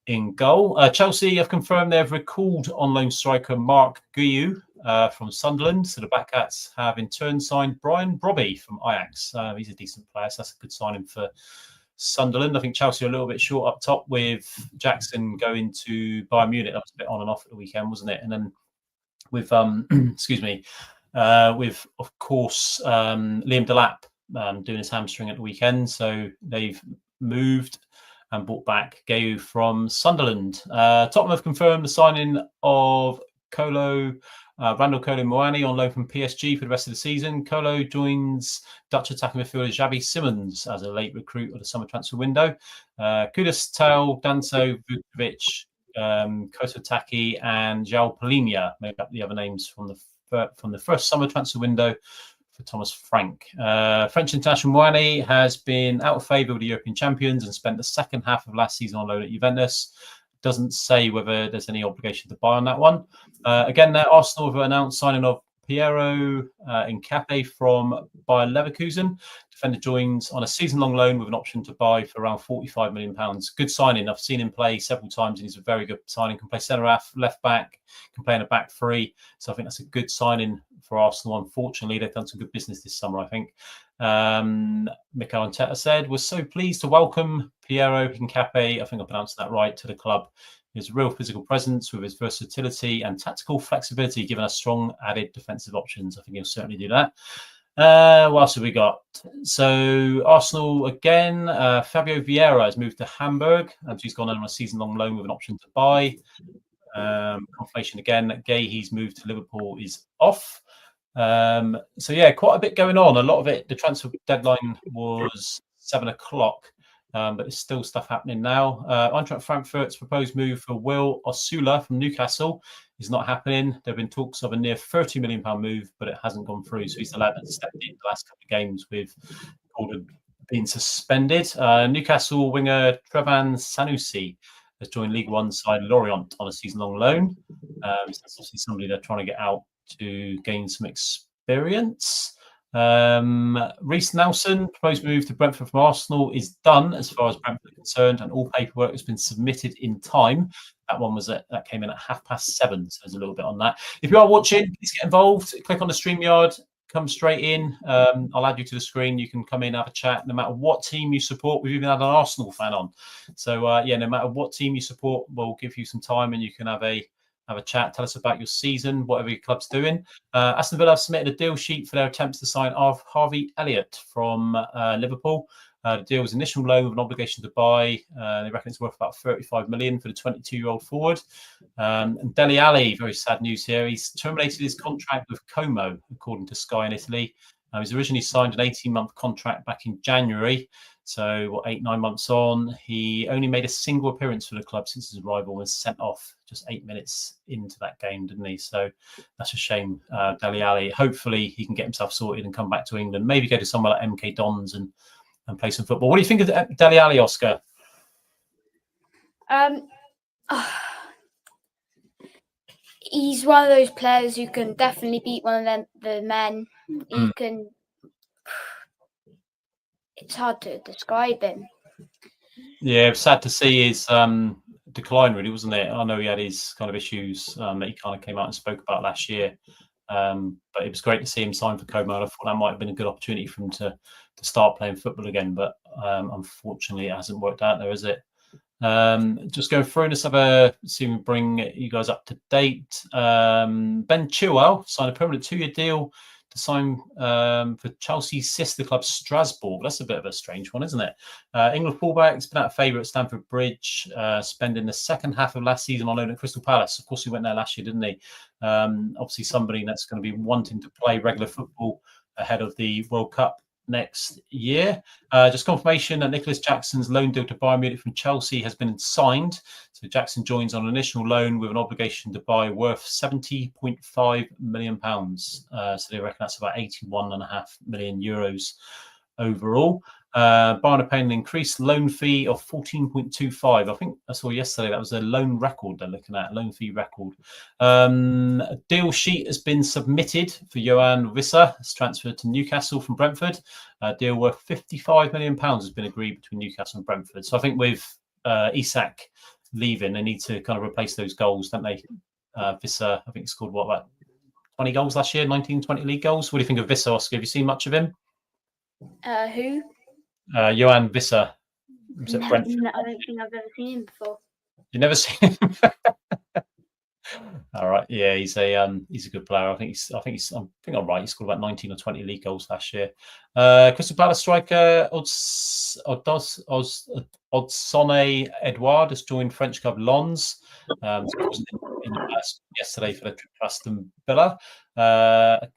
A: in goal. Chelsea have confirmed they've recalled on loan striker Mark Guiu from Sunderland. So the Backcats have in turn signed Brian Brobby from Ajax. He's a decent player, so that's a good signing for Sunderland. I think Chelsea are a little bit short up top with Jackson going to Bayern Munich. That was a bit on and off at the weekend, wasn't it? And then with with of course Liam Delap doing his hamstring at the weekend, so they've moved and brought back Guiu from Sunderland. Tottenham have confirmed the signing of Randall Kolo Muani on loan from PSG for the rest of the season. Kolo joins Dutch attacking midfielder Xavi Simons as a late recruit of the summer transfer window. Kudus, Tel, Danso, Vukovic, Kosotaki and João Palhinha make up the other names from the first summer transfer window for Thomas Frank. French international Muani has been out of favour with the European champions and spent the second half of last season on loan at Juventus. Doesn't say whether there's any obligation to buy on that one. Again, Arsenal have announced signing of Piero Hincapi from Bayer Leverkusen. Defender joins on a season-long loan with an option to buy for around £45 million. Good signing. I've seen him play several times and he's a very good signing. Can play centre-half, left-back, can play in a back three. So I think that's a good signing for Arsenal. Unfortunately, they've done some good business this summer, I think. Mikel Arteta said, "We're so pleased to welcome Piero Hincapi," I think I pronounced that right, to the club. His real physical presence with his versatility and tactical flexibility, giving us strong added defensive options. I think he'll certainly do that. What else have we got? So Arsenal again, Fabio Vieira has moved to Hamburg and he's gone on a season-long loan with an option to buy. Confirmation again that Gay's moved to Liverpool is off. So yeah, quite a bit going on. A lot of it, the transfer deadline was 7 o'clock. But there's still stuff happening now. Eintracht Frankfurt's proposed move for Will Osula from Newcastle is not happening. There have been talks of a near £30 million move, but it hasn't gone through. So he's the lad that stepped in the last couple of games with Gordon being suspended. Newcastle winger Trevan Sanusi has joined League One side Lorient on a season-long loan. So that's obviously somebody they're trying to get out to gain some experience. Reece Nelson, proposed move to Brentford from Arsenal, is done as far as Brentford are concerned, and all paperwork has been submitted in time. That came in at 7:30, so there's a little bit on that. If you are watching, please get involved. Click on the StreamYard, come straight in. I'll add you to the screen. You can come in, have a chat, no matter what team you support. We've even had an Arsenal fan on. So yeah, no matter what team you support, we'll give you some time and you can have a chat. Tell us about your season, whatever your club's doing. Aston Villa have submitted a deal sheet for their attempts to sign Harvey Elliott from Liverpool. The deal was initial loan with an obligation to buy. They reckon it's worth about 35 million for the 22-year-old forward. And Dele Alli, very sad news here. He's terminated his contract with Como, according to Sky in Italy. He's originally signed an 18-month contract back in January. So 8-9 months on, he only made a single appearance for the club since his arrival and was sent off just 8 minutes into that game, didn't he? So that's a shame, Dele Alli. Hopefully he can get himself sorted and come back to England, maybe go to somewhere like MK Dons and play some football. What do you think of Dele Alli, Oscar?
D: He's one of those players who can definitely beat one of the men. He can. It's hard to describe him.
A: Yeah, it was sad to see his decline, really, wasn't it? I know he had his kind of issues that he kind of came out and spoke about last year. But it was great to see him sign for Como. I thought that might have been a good opportunity for him to start playing football again. But unfortunately, it hasn't worked out there, has it? Just going through, let's have a see if we bring you guys up to date. Ben Chilwell signed a permanent 2-year deal to sign for Chelsea's sister club Strasbourg. That's a bit of a strange one, isn't it? England fullback has been out of favour at Stamford Bridge, spending the second half of last season on loan at Crystal Palace. Of course, he went there last year, didn't he? Obviously, somebody that's going to be wanting to play regular football ahead of the World Cup next year. Just confirmation that Nicholas Jackson's loan deal to Bayern Munich from Chelsea has been signed. So Jackson joins on an initial loan with an obligation to buy worth £70.5 million. So they reckon that's about 81.5 million euros overall. Bayern are paying an increased loan fee of 14.25. I think I saw yesterday that was a loan record they're looking at, loan fee record. A deal sheet has been submitted for Johan Wissa, transferred to Newcastle from Brentford. A deal worth £55 million has been agreed between Newcastle and Brentford. So I think with Isak leaving, they need to kind of replace those goals, don't they? Wissa, I think, scored what, about 20 goals last year, 19, 20 league goals. What do you think of Wissa, Oscar? Have you seen much of him?
D: Who?
A: Johan Wissa.
D: No, I don't think I've ever seen him before.
A: You never seen him? All right, yeah, he's a good player. I think I'm right. He scored about 19 or 20 league goals last year. Crystal Palace striker Odsonne Edouard has joined French club Lens. So he wasn't in the past yesterday for the trip to Aston Villa.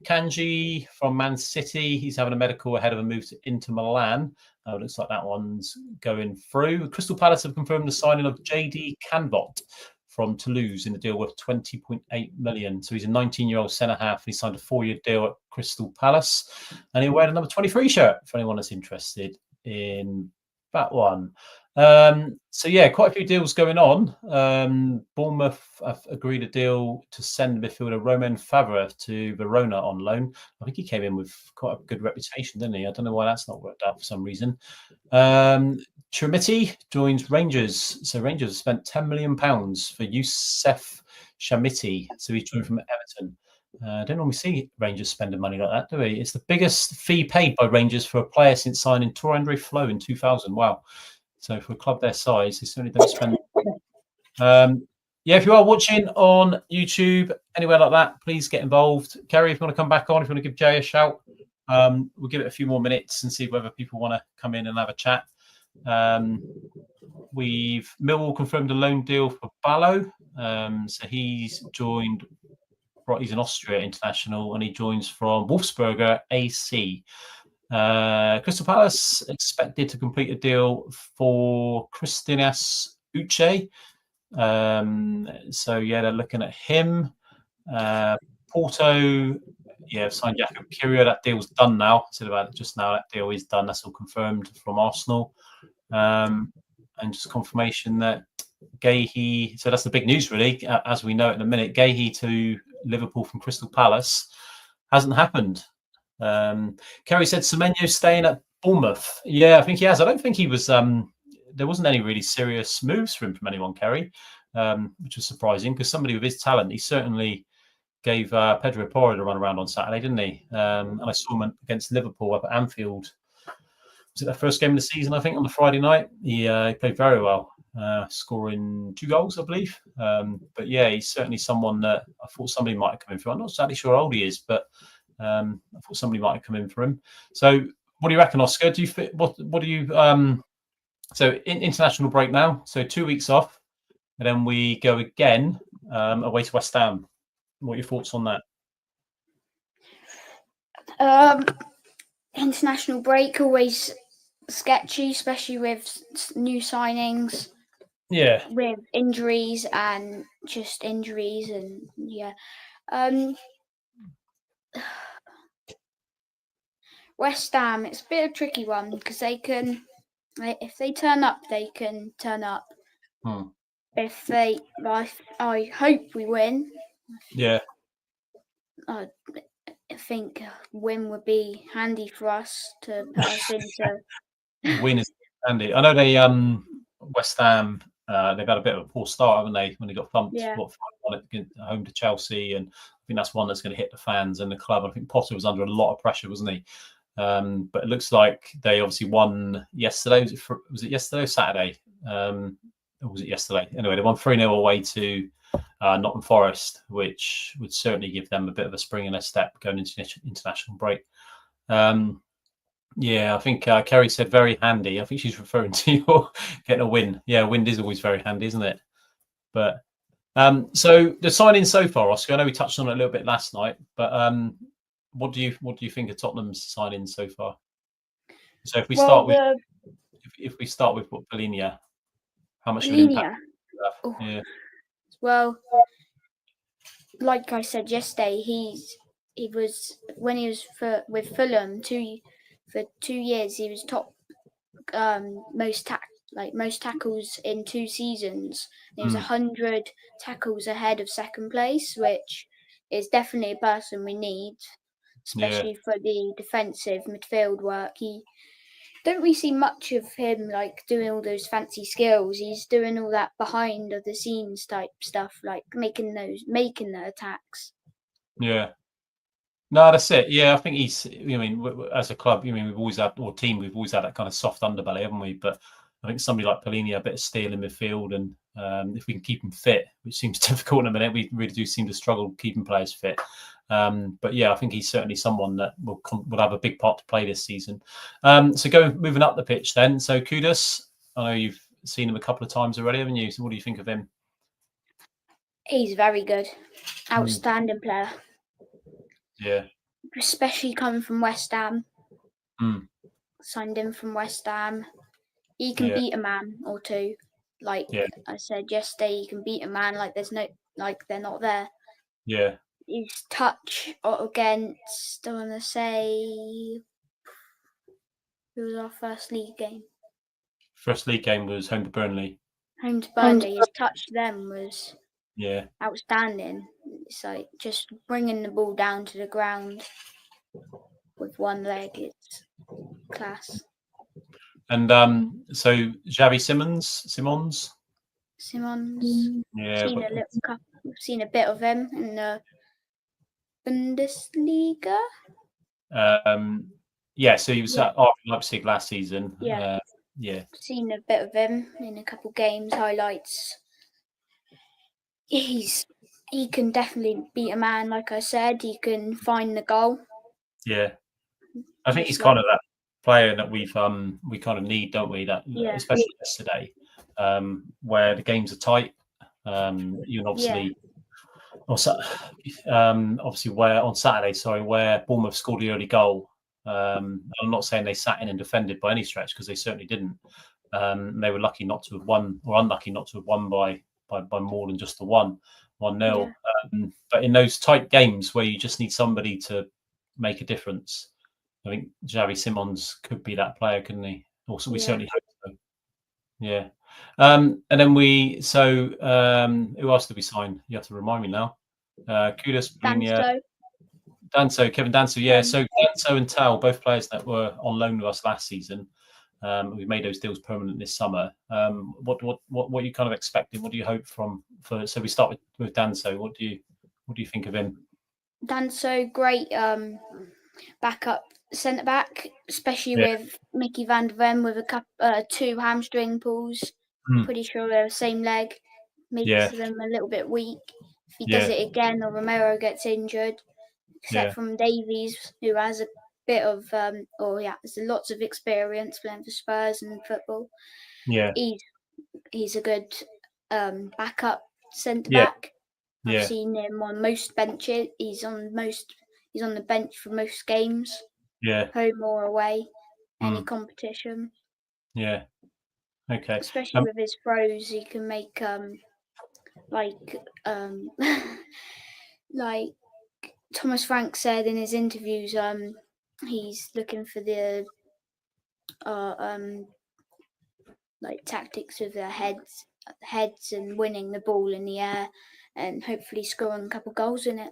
A: Kanji from Man City. He's having a medical ahead of a move to Inter Milan. Looks like that one's going through. Crystal Palace have confirmed the signing of JD Canvot from Toulouse in the deal worth 20.8 million. So he's a 19-year-old centre-half. He signed a 4-year deal at Crystal Palace. And he'll wear the number 23 shirt for anyone that's interested in that one. So, yeah, quite a few deals going on. Bournemouth have agreed a deal to send midfielder Romain Favre to Verona on loan. I think he came in with quite a good reputation, didn't he? I don't know why that's not worked out for some reason. Chermiti joins Rangers. So Rangers have spent £10 million for Youssef Chermiti. So he's joined from Everton. I don't normally see Rangers spending money like that, do we? It's the biggest fee paid by Rangers for a player since signing Tore-André Flo in 2000. Wow. So for a club their size, they certainly don't spend. Yeah, if you are watching on YouTube, anywhere like that, please get involved. Kerry, if you want to come back on, if you want to give Jay a shout, we'll give it a few more minutes and see whether people want to come in and have a chat. Millwall confirmed a loan deal for Ballo. So he's joined. He's an Austria international, and he joins from Wolfsberger AC. Crystal Palace expected to complete a deal for Kristinas Uche. So yeah, they're looking at him. Porto, yeah, signed Jakub Kiria. That deal's done now. I said about it just now. That deal is done. That's all confirmed from Arsenal. And just confirmation that Gahey. So that's the big news, really, as we know it in a minute. Gahey to Liverpool from Crystal Palace hasn't happened. Kerry said Semenyo staying at Bournemouth. Yeah, I think he has. I don't think he was. There wasn't any really serious moves for him from anyone, Kerry, which was surprising because somebody with his talent, he certainly gave Pedro Porro a run around on Saturday, didn't he? And I saw him against Liverpool up at Anfield. Was it their first game of the season, I think, on the Friday night? He played very well, scoring 2 goals, I believe. But yeah, he's certainly someone that I thought somebody might have come in for. I'm not exactly sure how old he is, but I thought somebody might have come in for him. So what do you reckon, Oscar? Do you what do you so international break now, so 2 weeks off, and then we go again away to West Ham. What are your thoughts on
D: that? International break, always sketchy, especially with new signings.
A: Yeah.
D: With injuries and yeah. West Ham, it's a bit of a tricky one because they can, if they turn up, they can turn up. If they, I hope we win.
A: Yeah.
D: I think a win would be handy for us to put us into.
A: Win is handy. I know they West Ham, they've had a bit of a poor start, haven't they? When they got thumped,
D: Yeah.
A: what, 5-1 at home to Chelsea, and I think that's one that's going to hit the fans and the club. I think Potter was under a lot of pressure, wasn't he? But it looks like they obviously won yesterday. Was it yesterday or Saturday? Or was it yesterday? Anyway, they won 3-0 away to Nottingham Forest, which would certainly give them a bit of a spring in their step going into international break. Yeah, I think Kerry said very handy. I think she's referring to your getting a win. Yeah, wind is always very handy, isn't it? But so the signing so far, Oscar, I know we touched on it a little bit last night, but what do you think of Tottenham's signing so far? So if we start with if we start with what Polinia, how much of an impact? Yeah.
D: Well, like I said yesterday, he was when he was with Fulham for 2 years. He was top most tackles in 2 seasons. He was 100 tackles ahead of second place, which is definitely a person we need, especially for the defensive midfield work. Don't we see much of him like doing all those fancy skills? He's doing all that behind the scenes type stuff, like making the attacks.
A: Yeah. No, that's it. Yeah, I think he's. I mean, as a club, we've always had, or team, we've always had that kind of soft underbelly, haven't we? But I think somebody like Polinia, a bit of steel in midfield, and if we can keep him fit, which seems difficult in a minute, we really do seem to struggle keeping players fit. But yeah, I think he's certainly someone that will have a big part to play this season. So moving up the pitch then. So Kudus, I know you've seen him a couple of times already, haven't you? So what do you think of him?
D: He's very good, outstanding player.
A: Yeah,
D: especially coming from West Ham.
A: Signed
D: him from West Ham. He can beat a man or two. Like I said yesterday, he can beat a man like they're not there.
A: Yeah.
D: His touch against, I want to say, it was our first league game.
A: First league game was home to Burnley.
D: His touch to them was outstanding. It's like just bringing the ball down to the ground with one leg. It's class.
A: And so Xavi Simons.
D: Yeah, seen a bit of him in the Bundesliga.
A: So he was at RB Leipzig last season.
D: Seen a bit of him in a couple games highlights. He can definitely beat a man. Like I said, he can find the goal.
A: Yeah, I think he's kind of that player that we kind of need, don't we? That especially yesterday, where the games are tight. You can obviously. Obviously, where on Saturday, where Bournemouth scored the early goal. I'm not saying they sat in and defended by any stretch, because they certainly didn't. They were lucky not to have won, or unlucky not to have won by more than just the 1-0. But in those tight games where you just need somebody to make a difference, I think Xavi Simons could be that player, couldn't he? Also, we certainly hope so. Yeah. And then who else did we sign? You have to remind me now. Kudus, Danso, Kevin Danso. Yeah, so Danso and Tal, both players that were on loan with us last season. We made those deals permanent this summer. What are you kind of expecting? What do you hope for? So we start with Danso. What do you think of him?
D: Danso, great backup centre back, especially with Mickey van der Ven with 2 hamstring pulls. Pretty sure they're the same leg. Makes them a little bit weak. If he does it again, or Romero gets injured, except from Davies, who has a bit of there's lots of experience playing for Spurs and football. Yeah, he's a good backup centre back. I've seen him on most benches. He's on the bench for most games. Yeah, home or away, any competition.
A: Yeah. Okay.
D: Especially with his throws, he can make like Thomas Frank said in his interviews, he's looking for the tactics of the heads and winning the ball in the air and hopefully scoring a couple goals in it.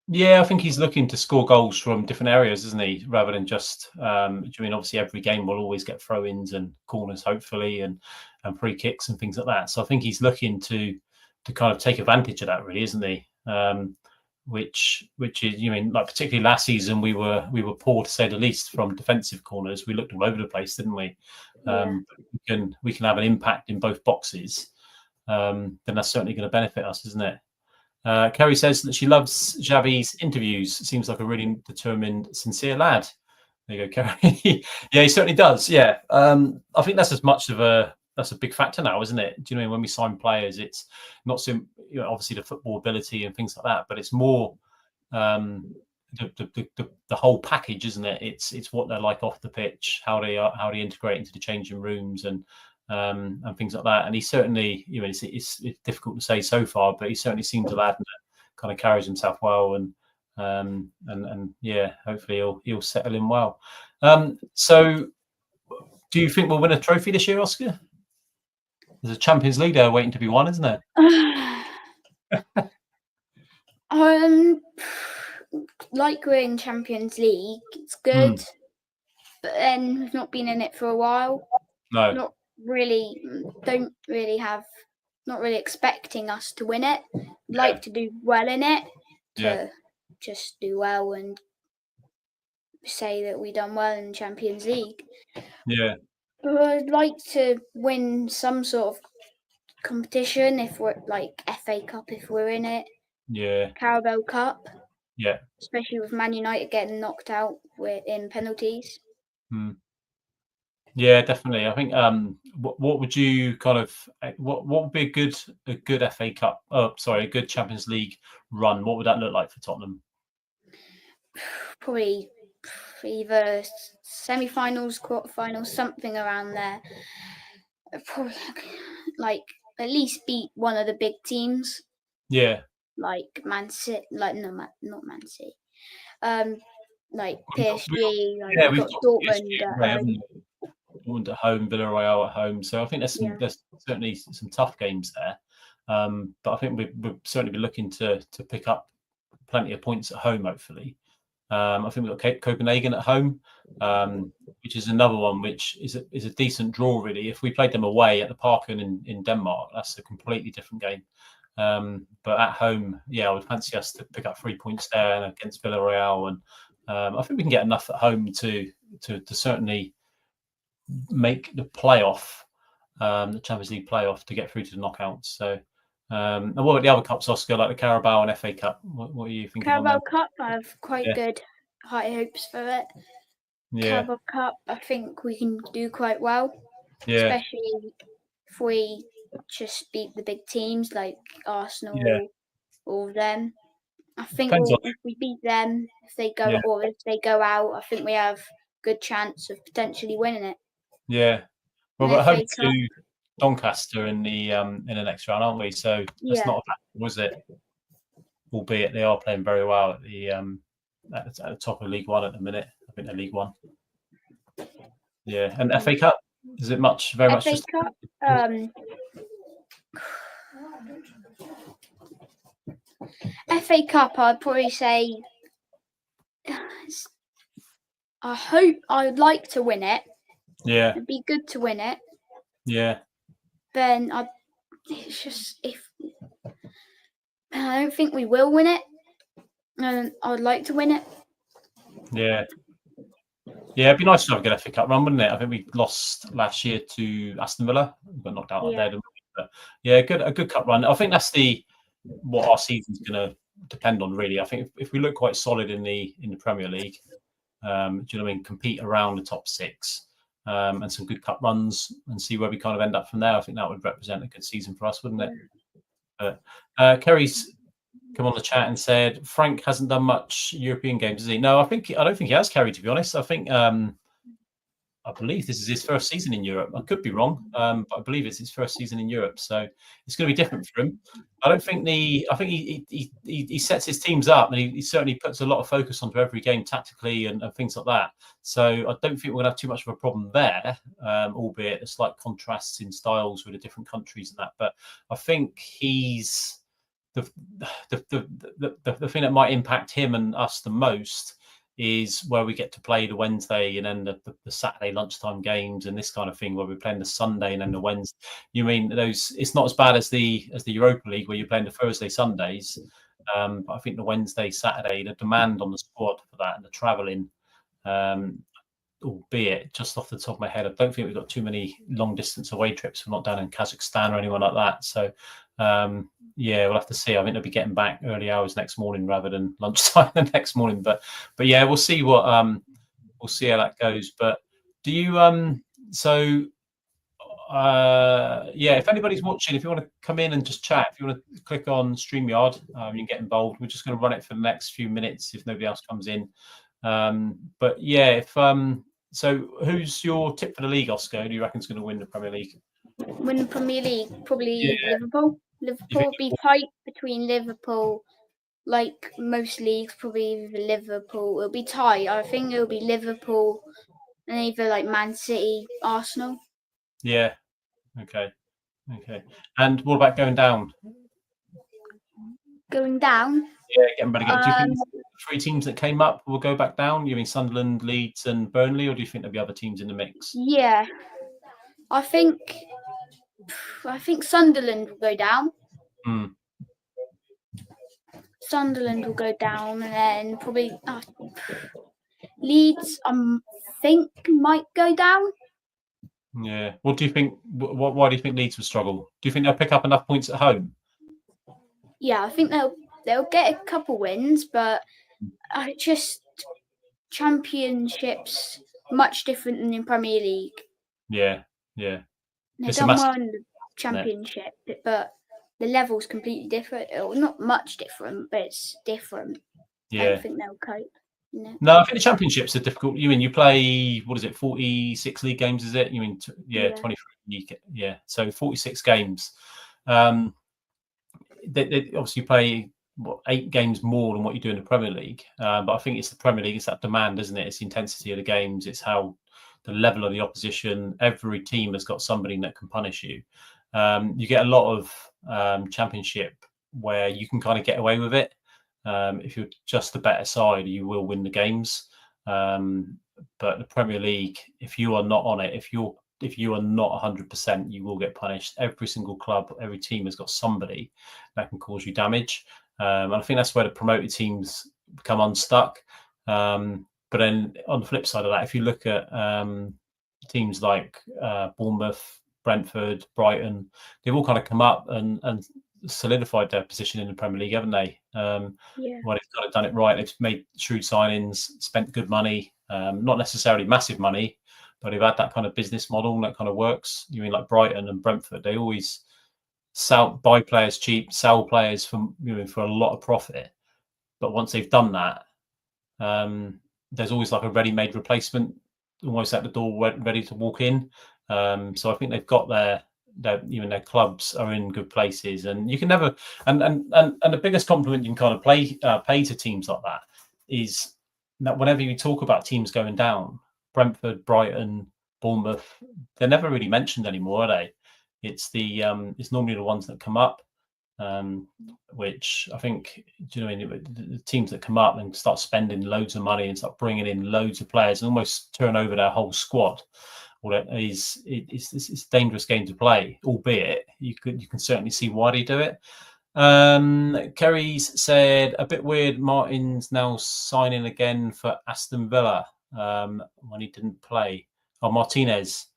A: Yeah, I think he's looking to score goals from different areas, isn't he? Rather than just, obviously every game will always get throw-ins and corners, hopefully, and free kicks and things like that. So I think he's looking to kind of take advantage of that, really, isn't he? Which is, like particularly last season, we were poor to say the least from defensive corners. We looked all over the place, didn't we? We can have an impact in both boxes. Then that's certainly going to benefit us, isn't it? Kerry says that she loves Xavi's interviews. Seems like a really determined, sincere lad. There you go, Kerry. Yeah, he certainly does. Yeah, I think that's a big factor now, isn't it? Do you know when we sign players, it's not so obviously the football ability and things like that, but it's more the whole package, isn't it? It's what they're like off the pitch, how they integrate into the changing rooms and things like that. And he certainly, it's difficult to say so far, but he certainly seems a lad that kind of carries himself well, and yeah, hopefully he'll settle in well. So, do you think we'll win a trophy this year, Oscar? There's a Champions League there waiting to be won, isn't there?
D: Like we're in Champions League, it's good, but then we've not been in it for a while.
A: No,
D: not really expecting us to win it. Like to do well in it, to just do well and say that we done well in Champions League.
A: Yeah.
D: But I'd like to win some sort of competition if we're like FA Cup if we're in it.
A: Yeah.
D: Carabao Cup.
A: Yeah.
D: Especially with Man United getting knocked out in penalties.
A: Yeah, definitely. I think what would you kind of what would be a good FA Cup? Oh, sorry, a good Champions League run. What would that look like for Tottenham?
D: Probably either semi-finals, quarter-finals, something around there. Probably like at least beat one of the big teams.
A: Yeah.
D: Like Man City, not Man City. Like PSG.
A: Yeah,
D: we've got Dortmund at home.
A: Dortmund at home, Villarreal at home. So I think there's certainly some tough games there. But I think we'll certainly be looking to pick up plenty of points at home, hopefully. I think we've got Copenhagen at home, which is another one which is a decent draw, really. If we played them away at the Parken in Denmark, that's a completely different game. But at home, I would fancy us to pick up 3 points there against Villarreal, and I think we can get enough at home to certainly make the playoff, the Champions League playoff, to get through to the knockouts. So, and what about the other cups, Oscar, like the Carabao and FA Cup? What are you thinking?
D: Carabao Cup, I have quite good high hopes for it.
A: Yeah.
D: Carabao Cup, I think we can do quite well.
A: Yeah.
D: Especially if we just beat the big teams like Arsenal, all of them. I think if we beat them, if they go or if they go out, I think we have good chance of potentially winning it.
A: Yeah. Well, we're home to Doncaster in the next round, aren't we? So that's not a bad, was it? Albeit they are playing very well at the top of League One at the minute. I think they're League One. Yeah, and FA Cup, is it very much
D: FA
A: just
D: Cup? FA Cup, I'd probably say I would like to win it.
A: Yeah.
D: It'd be good to win it.
A: Yeah.
D: Then it's just I don't think we will win it. And I would like to win it.
A: Yeah. Yeah, it'd be nice to have a good FA Cup run, wouldn't it? I think we lost last year to Aston Villa. We got knocked out there. But yeah, a good cup run. I think that's what our season's going to depend on, really. I think if we look quite solid in the Premier League, do you know what I mean? Compete around the top six, and some good cup runs, and see where we kind of end up from there. I think that would represent a good season for us, wouldn't it? But Kerry's come on the chat and said Frank hasn't done much European games, has he? No, I don't think he has, Kerry, to be honest. I think I believe this is his first season in Europe. I could be wrong, but I believe it's his first season in Europe, so it's going to be different for him. I think he sets his teams up, and he certainly puts a lot of focus onto every game tactically and things like that. So I don't think we're going to have too much of a problem there, albeit a slight contrasts in styles with the different countries and that. But I think he's the thing that might impact him and us the most is where we get to play the Wednesday and then the Saturday lunchtime games and this kind of thing, where we're playing the Sunday and then the Wednesday. You mean those? It's not as bad as the Europa League where you're playing the Thursday, Sundays. But I think the Wednesday, Saturday, the demand on the squad for that and the travelling, albeit just off the top of my head, I don't think we've got too many long distance away trips. We're not down in Kazakhstan or anyone like that. So yeah, we'll have to see. I think they'll be getting back early hours next morning rather than lunchtime the next morning. But yeah, we'll see what we'll see how that goes. But do you yeah, if anybody's watching, if you want to come in and just chat, if you want to click on StreamYard, you can get involved. We're just going to run it for the next few minutes if nobody else comes in. But yeah, if so who's your tip for the league, Oscar? Who do you reckon is going to win the Premier League?
D: Win the Premier League, probably Liverpool. Liverpool will be tight between Liverpool, like most leagues, probably Liverpool. It'll be tight. I think it'll be Liverpool and either like Man City, Arsenal.
A: Yeah. Okay. And what about going down?
D: Going down?
A: Yeah, getting relegated. Do you think the 3 teams that came up will go back down? You mean Sunderland, Leeds, and Burnley, or do you think there'll be other teams in the mix?
D: Yeah, I think Sunderland will go down. Sunderland will go down, and then probably Leeds, I think, might go down.
A: Yeah. What do you think? Why do you think Leeds will struggle? Do you think they'll pick up enough points at home?
D: Yeah, I think they'll get a couple wins, but just championships much different than in Premier League.
A: Yeah.
D: They've done well in the championship, but the level's completely different. Or not much different, but it's different.
A: Yeah.
D: I don't think they'll cope.
A: No, I think the championships are difficult. You mean you play, what is it, 46 league games, is it? You mean, 23 league, yeah. So 46 games. They obviously play 8 games more than what you do in the Premier League. But I think it's the Premier League, it's that demand, isn't it? It's the intensity of the games. It's how the level of the opposition. Every team has got somebody that can punish you. You get a lot of championship where you can kind of get away with it. If you're just the better side, you will win the games. But the Premier League, if you are not on it, if you are not 100%, you will get punished. Every single club, every team has got somebody that can cause you damage. And I think that's where the promoted teams become unstuck. But then on the flip side of that, if you look at teams like Bournemouth, Brentford, Brighton, they've all kind of come up and solidified their position in the Premier League, haven't they? Well, they've kind of done it right. They've made shrewd signings, spent good money, not necessarily massive money, but they've had that kind of business model that kind of works. You mean like Brighton and Brentford, they always buy players cheap, sell players for a lot of profit. But once they've done that, there's always like a ready-made replacement almost at the door, ready to walk in. So I think they've got their clubs are in good places, and you can never. And the biggest compliment you can kind of pay to teams like that is that whenever you talk about teams going down, Brentford, Brighton, Bournemouth, they're never really mentioned anymore, are they? It's normally the ones that come up, which I think, the teams that come up and start spending loads of money and start bringing in loads of players and almost turn over their whole squad. Well, it's a dangerous game to play, albeit you can certainly see why they do it. Kerry's said, a bit weird, Martin's now signing again for Aston Villa when he didn't play. Oh, Martinez.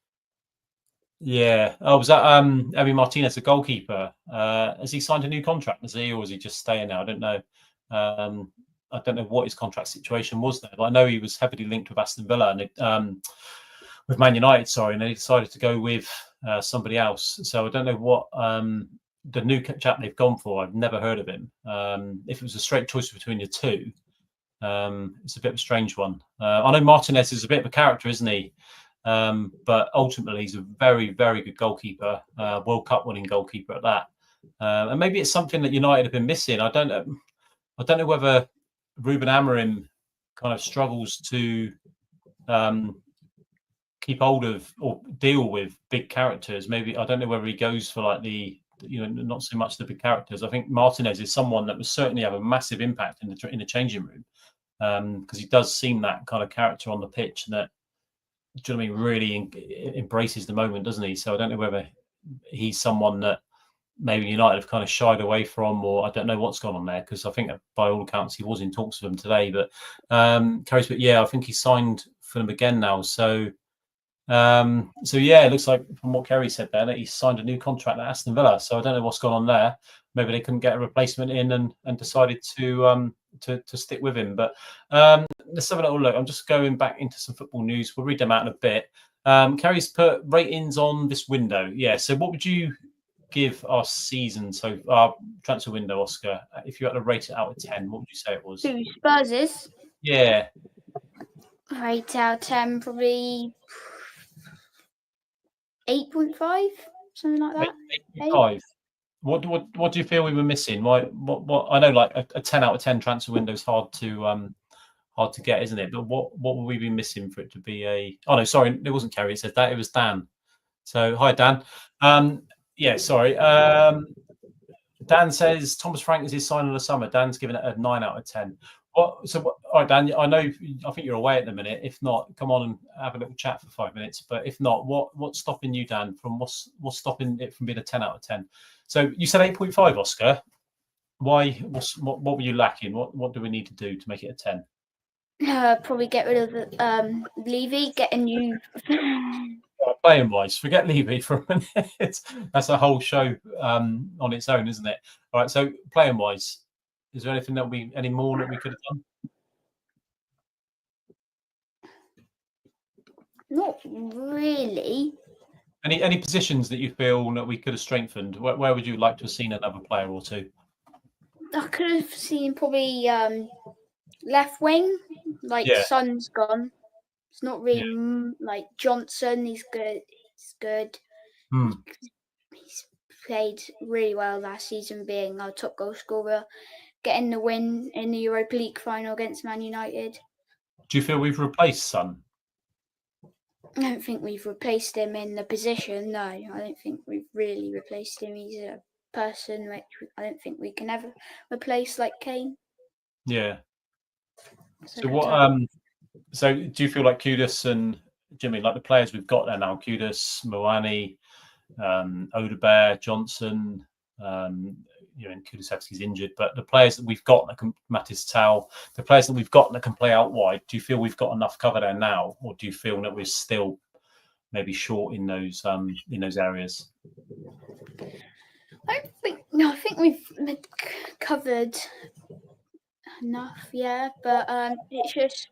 A: Yeah. Oh, was that Emi Martinez, the goalkeeper? Has he signed a new contract, has he, or is he just staying now? I don't know. I don't know what his contract situation was there, but I know he was heavily linked with Aston Villa and with Man United, and they decided to go with somebody else. So I don't know what the new chap they've gone for. I've never heard of him. If it was a straight choice between the two, it's a bit of a strange one. I know Martinez is a bit of a character, isn't he? But ultimately, he's a very, very good goalkeeper, World Cup winning goalkeeper at that. And maybe it's something that United have been missing. I don't know whether Ruben Amorim kind of struggles to keep hold of or deal with big characters. Maybe I don't know whether he goes for like not so much the big characters. I think Martinez is someone that will certainly have a massive impact in the changing room. because he does seem that kind of character on the pitch, and that, do you know what I mean, really embraces the moment, doesn't he? So I don't know whether he's someone that maybe United have kind of shied away from, or I don't know what's gone on there, because I think by all accounts he was in talks with them today. But yeah, I think he signed for them again now. So yeah, it looks like from what Kerry said there that he signed a new contract at Aston Villa. So I don't know what's gone on there. Maybe they couldn't get a replacement in and decided to stick with him. But let's have a little look. I'm just going back into some football news. We'll read them out in a bit. Kerry's put ratings on this window. Yeah. So what would you give our season, so our transfer window, Oscar, if you had to rate it out of 10, what would you say it was?
D: Who, Spurs?
A: Yeah.
D: Rate out of 10, probably 8.5, something like that.
A: 8.5. What do you feel we were missing? What I know, like a 10 out of 10 transfer window is hard to get, isn't it? But what would we be missing for it to be a? Oh no, sorry, it wasn't Kerry. It said that, it was Dan. So hi, Dan. Yeah, sorry. Dan says Thomas Frank is his sign of the summer. Dan's given it a 9 out of 10. All right, Dan. I think you're away at the minute. If not, come on and have a little chat for 5 minutes. But if not, what's stopping you, Dan, from what's stopping it from being a 10 out of 10? So you said 8.5, Oscar. Why? What were you lacking? What do we need to do to make it a 10?
D: Probably get rid of Levy, get a new.
A: Playing wise, forget Levy for a minute. That's a whole show on its own, isn't it? All right. So playing wise, is there anything any more that we could have done?
D: Not really.
A: Any positions that you feel that we could have strengthened? Where would you like to have seen another player or two?
D: I could have seen probably left wing, like Son's gone. It's not really like Johnson. He's good. He's played really well last season, being our top goal scorer, getting the win in the Europa League final against Man United.
A: Do you feel we've replaced Son?
D: I don't think we've replaced him in the position. No, I don't think we've really replaced him. He's a person which I don't think we can ever replace, like Kane.
A: Yeah. So what? So do you feel like Kudus and Jimmy, like the players we've got there now, Kudus, Moani, Odebear, Johnson, and Kulusevski's injured, but the players that we've got that can, Mattis Tau, the players that we've got that can play out wide, do you feel we've got enough cover there now, or do you feel that we're still maybe short in those areas?
D: I think we've covered enough, yeah, but it's just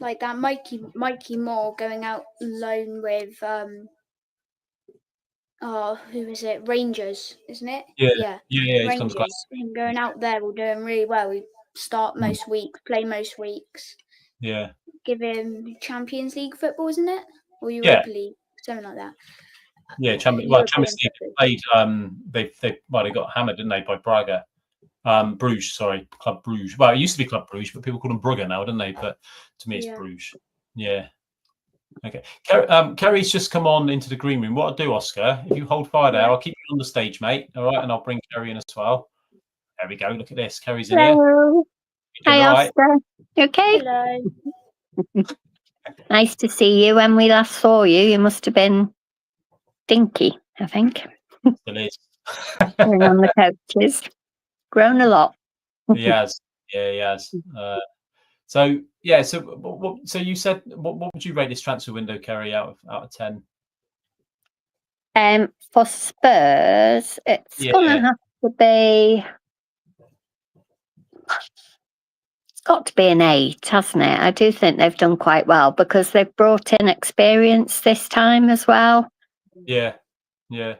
D: like that Mikey Moore going out loan with who is it? Rangers, isn't it?
A: Yeah.
D: Rangers. Him going out there, we're doing really well. We start most weeks, play most weeks.
A: Yeah.
D: Give him Champions League football, isn't it? Or Europa League, something like that.
A: Yeah, Champions League played. They got hammered, didn't they, by Braga? Bruges, sorry, Club Bruges. Well, it used to be Club Bruges, but people call them Brugge now, don't they? But to me, it's Bruges. Yeah. Okay. Kerry's just come on into the green room. What I'll do, Oscar, if you hold fire there, I'll keep you on the stage, mate. All right, and I'll bring Kerry in as well. There we go. Look at this. Kerry's in here.
B: Hi, Oscar. You okay?
D: Hello.
B: Nice to see you. When we last saw you, you must have been dinky, I think.
A: Still is.
B: Going on the coaches. Grown a lot.
A: He has. Yeah, he has. So you said, what would you rate this transfer window, Kerry, out of 10?
B: For Spurs, it's gonna have to be. It's got to be an 8, hasn't it? I do think they've done quite well because they've brought in experience this time as well.
A: Yeah. We've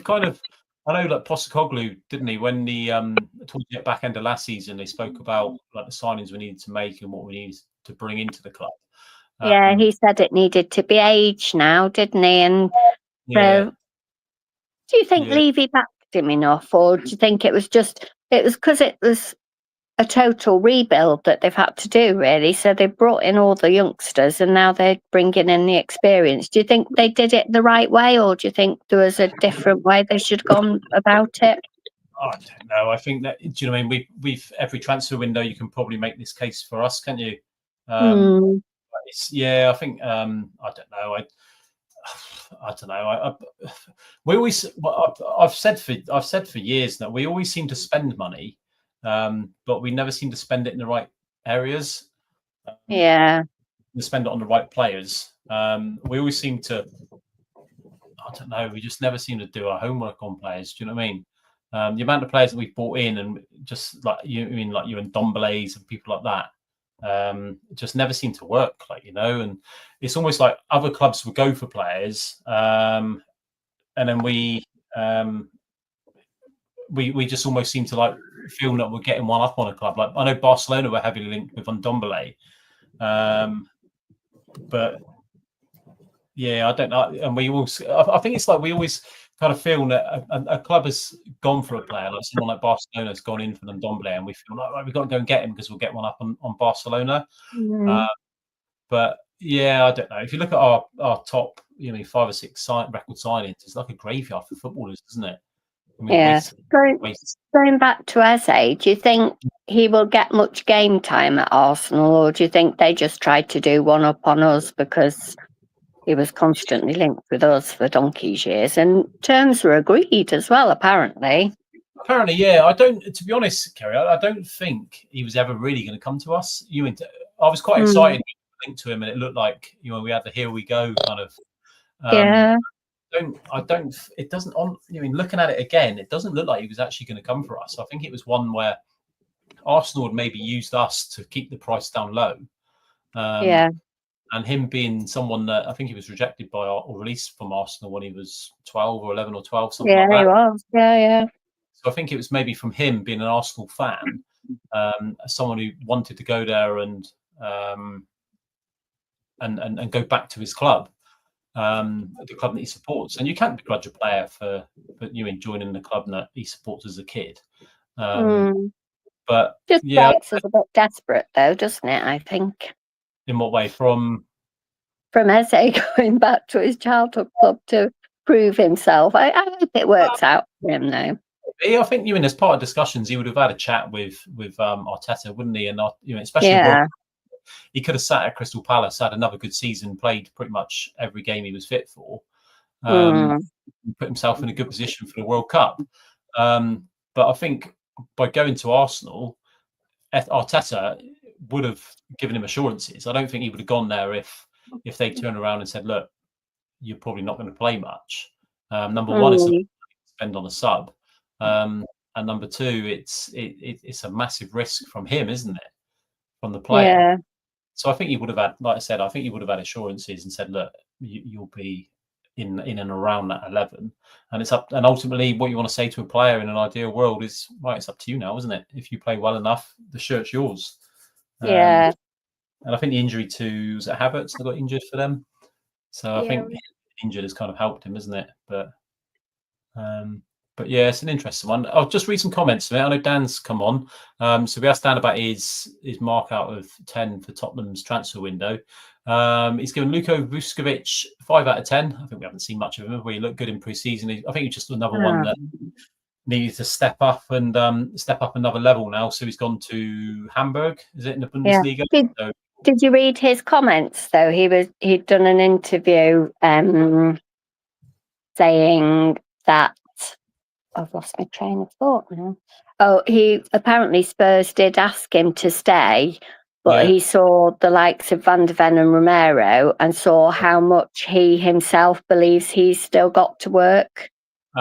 A: kind of. I know, like Postecoglou, didn't he? When towards the back end of last season, they spoke about like the signings we needed to make and what we needed to bring into the club.
B: Yeah, he said it needed to be aged now, didn't he? And so, do you think Levy backed him enough, or do you think it was because it was a total rebuild that they've had to do, really? So they brought in all the youngsters, and now they're bringing in the experience. Do you think they did it the right way, or do you think there was a different way they should have gone about it?
A: I don't know. I think that, do you know what I mean? We've every transfer window you can probably make this case for us, can't you? I think I don't know. I don't know. We always. I've said for years that we always seem to spend money, but we never seem to spend it in the right areas. To spend it on the right players. We always seem to. I don't know. We just never seem to do our homework on players. Do you know what I mean? The amount of players that we've bought in, and just like you, I mean, like you and Ndombele's and people like that, just never seem to work. Like, you know, and it's almost like other clubs would go for players, and then we just almost seem to like feel that we're getting one up on a club. Like I know Barcelona were heavily linked with Ndombele, but yeah, I don't know. And we also, I think it's like we always kind of feel that a club has gone for a player, like someone like Barcelona has gone in for Ndombele, and we feel like, right, we've got to go and get him because we'll get one up on Barcelona. But yeah, I don't know. If you look at our top, 5 or 6 record signings, it's like a graveyard for footballers, isn't it? I mean,
B: going back to Eze, do you think he will get much game time at Arsenal, or do you think they just tried to do one up on us because he was constantly linked with us for donkey's years, and terms were agreed as well, apparently?
A: Apparently, yeah. I don't, to be honest, Kerry, I don't think he was ever really going to come to us. I was quite excited to link to him, and it looked like, we had the here we go kind of. It doesn't, looking at it again, it doesn't look like he was actually going to come for us. I think it was one where Arsenal had maybe used us to keep the price down low. And him being someone that I think he was rejected by or released from Arsenal when he was 12 or 11 or 12, something like that.
B: He was. Yeah.
A: So I think it was maybe from him being an Arsenal fan, someone who wanted to go there and go back to his club, the club that he supports. And you can't begrudge a player for joining the club that he supports as a kid. But
B: just makes us a bit desperate, though, doesn't it? I think.
A: In what way? From
B: Eze going back to his childhood club to prove himself. I hope it works out for him, though.
A: I think as part of discussions, he would have had a chat with Arteta, wouldn't he? And especially he could have sat at Crystal Palace, had another good season, played pretty much every game he was fit for, put himself in a good position for the World Cup. But I think by going to Arsenal, Arteta would have given him assurances. I don't think he would have gone there if they turned around and said, "Look, you're probably not going to play much." Number one, it's a spend on a sub, and number two, it's a massive risk from him, isn't it, from the player? So I think he would have had, like I said, he would have had assurances and said, "Look, you'll be in and around that 11." And it's up. And ultimately, what you want to say to a player in an ideal world is, right, it's up to you now, isn't it? If you play well enough, the shirt's yours. And I think the injury to Havertz that got injured for them. So I think injured has kind of helped him, isn't it? But yeah, it's an interesting one. I'll just read some comments from it. I know Dan's come on. So we asked Dan about his mark out of 10 for Tottenham's transfer window. He's given Luko Vuskovic 5 out of 10. I think we haven't seen much of him. He looked good in pre-season. I think he's just another one that needed to step up another level now. So he's gone to Hamburg, is it, in the Bundesliga?
B: Did you read his comments though? He'd done an interview saying that I've lost my train of thought now. Oh, apparently Spurs did ask him to stay, but he saw the likes of Van de Ven and Romero and saw how much he himself believes he's still got to work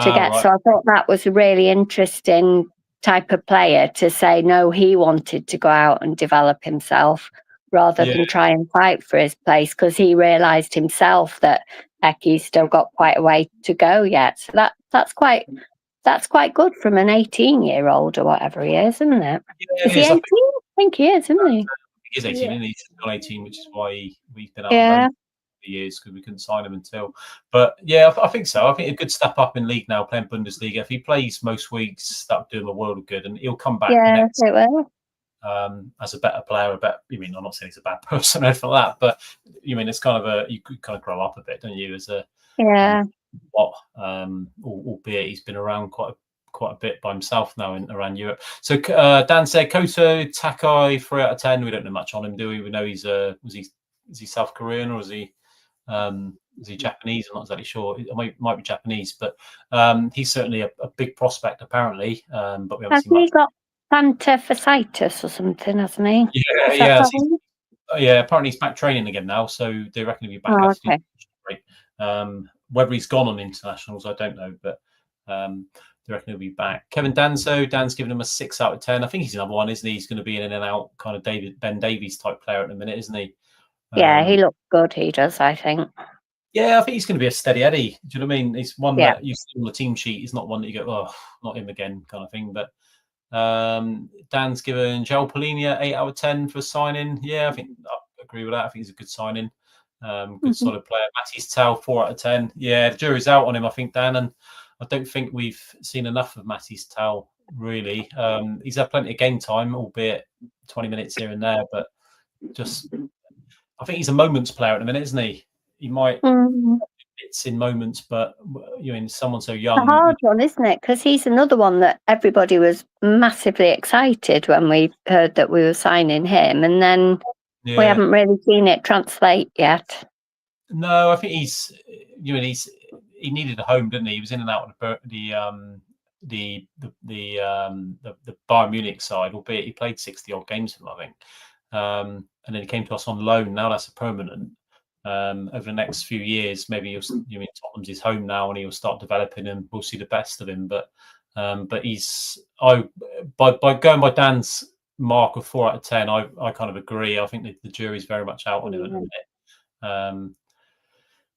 B: to get. Right. So I thought that was a really interesting type of player to say, no, he wanted to go out and develop himself rather than try and fight for his place, because he realised himself that he's still got quite a way to go yet. So that's quite good from an 18-year-old or whatever he is, isn't it?
A: Yeah,
B: is he 18? I think he is, isn't he?
A: He is 18, isn't he? He's not 18, which is why we've been out on for years, because we couldn't sign him until. But yeah, I think so. I think a good step up in league now, playing Bundesliga. If he plays most weeks, that'll do him a world of good, and he'll come back next.
B: It will.
A: As a better player, I'm not saying he's a bad person or anything like that, but it's kind of you could kind of grow up a bit, don't you? As a albeit he's been around quite quite a bit by himself now around Europe. So Dan said Koto Takai 3 out of 10. We don't know much on him, do we? We know he's is he South Korean or is he Japanese? I'm not exactly sure. It might be Japanese, but he's certainly a big prospect apparently. But we haven't seen much.
B: He got plantar fasciitis or something, hasn't he?
A: Yeah, yeah. Apparently he's back training again now, so they reckon he'll be back.
B: Oh, okay.
A: Whether he's gone on internationals, I don't know, but they reckon he'll be back. Kevin Dan's given him a 6 out of 10. I think he's another one, isn't he? He's going to be an in and out kind of Ben Davies type player at the minute, isn't he?
B: Yeah, he looks good. He does, I think. Yeah,
A: I think he's going to be a steady Eddie. Do you know what I mean? He's one that you see on the team sheet. He's not one that you go, oh, not him again, kind of thing. But Dan's given Joel Polinia 8 out of 10 for signing. Yeah, I think I agree with that. I think he's a good signing. Good solid player. Matty's Tau 4 out of 10. Yeah, the jury's out on him, I think, Dan, and I don't think we've seen enough of Matty's Tau really. He's had plenty of game time, albeit 20 minutes here and there, but just I think he's a moments player at the minute, isn't he? He might it's in moments, but you mean someone so young.
B: It's a hard one, isn't it? Because he's another one that everybody was massively excited when we heard that we were signing him, and then we haven't really seen it translate yet.
A: No, I think he needed a home, didn't he? He was in and out of the Bayern Munich side, albeit he played 60 odd games for them, I think. And then he came to us on loan. Now that's a permanent. Over the next few years, maybe Tottenham's his home now, and he'll start developing, and we'll see the best of him. But by going by Dan's mark of 4 out of 10, I kind of agree. I think the jury's very much out on him at the minute.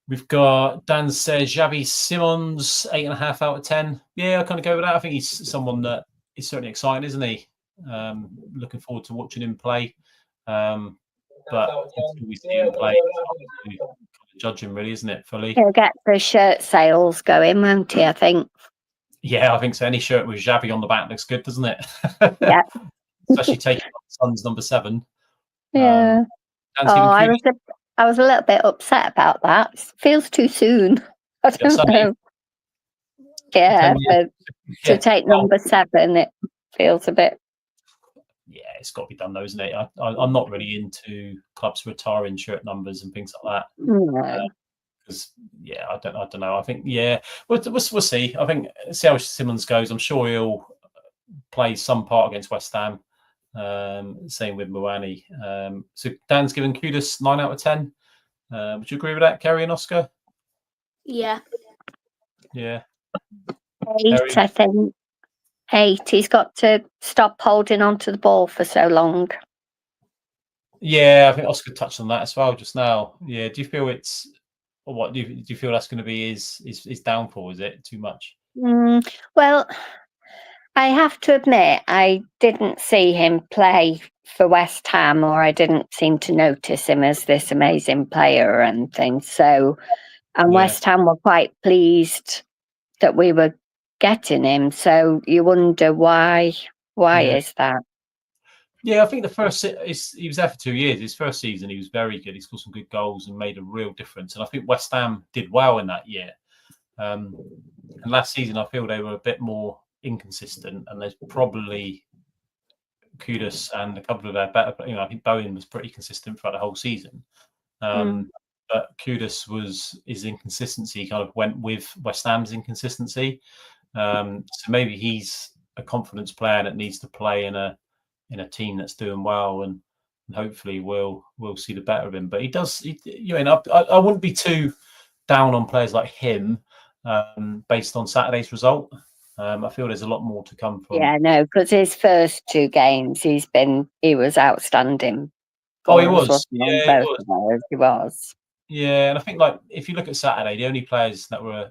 A: We've got Dan says Xavi Simons 8.5 out of 10. Yeah, I kind of go with that. I think he's someone that is certainly exciting, isn't he? Looking forward to watching him play. But until we see him play, it's hard to judge him, really, isn't it? Fully.
B: He'll get the shirt sales going, won't he? I think.
A: Yeah, I think so. Any shirt with Xavi on the back looks good, doesn't it?
B: Yeah.
A: Especially taking on Son's number 7.
B: Yeah. I was a little bit upset about that. It feels too soon. I don't know. Yeah, to take number 7, it feels a bit.
A: Yeah, it's got to be done, though, isn't it? I'm not really into clubs retiring shirt numbers and things like that.
B: No.
A: Because I don't know. I think we'll see. I think see how Simmons goes. I'm sure he'll play some part against West Ham. Same with Moani. So Dan's given Kudus 9 out of 10. Would you agree with that, Kerry and Oscar?
D: Yeah.
A: Yeah.
B: 8, Kerry? I think. 8. He's got to stop holding on to the ball for so long.
A: Yeah, I think Oscar touched on that as well just now. Yeah. Do you feel it's, or what do you feel that's going to be his downfall? Is it too much?
B: Well, I have to admit, I didn't see him play for West Ham, or I didn't seem to notice him as this amazing player or anything. So, West Ham were quite pleased that we were getting him. So you wonder why is that?
A: Yeah, I think he was there for 2 years. His first season, he was very good. He scored some good goals and made a real difference. And I think West Ham did well in that year. And last season, I feel they were a bit more inconsistent, and there's probably Kudus and a couple of their better. I think Bowen was pretty consistent throughout the whole season. But Kudus his inconsistency kind of went with West Ham's inconsistency. So maybe he's a confidence player that needs to play in a team that's doing well, and hopefully we'll see the better of him. But he does. I wouldn't be too down on players like him based on Saturday's result. I feel there's a lot more to come from.
B: Yeah, no, because his first 2 games, he was outstanding.
A: Oh, he was. Yeah,
B: he was.
A: Yeah, and I think if you look at Saturday, the only players that were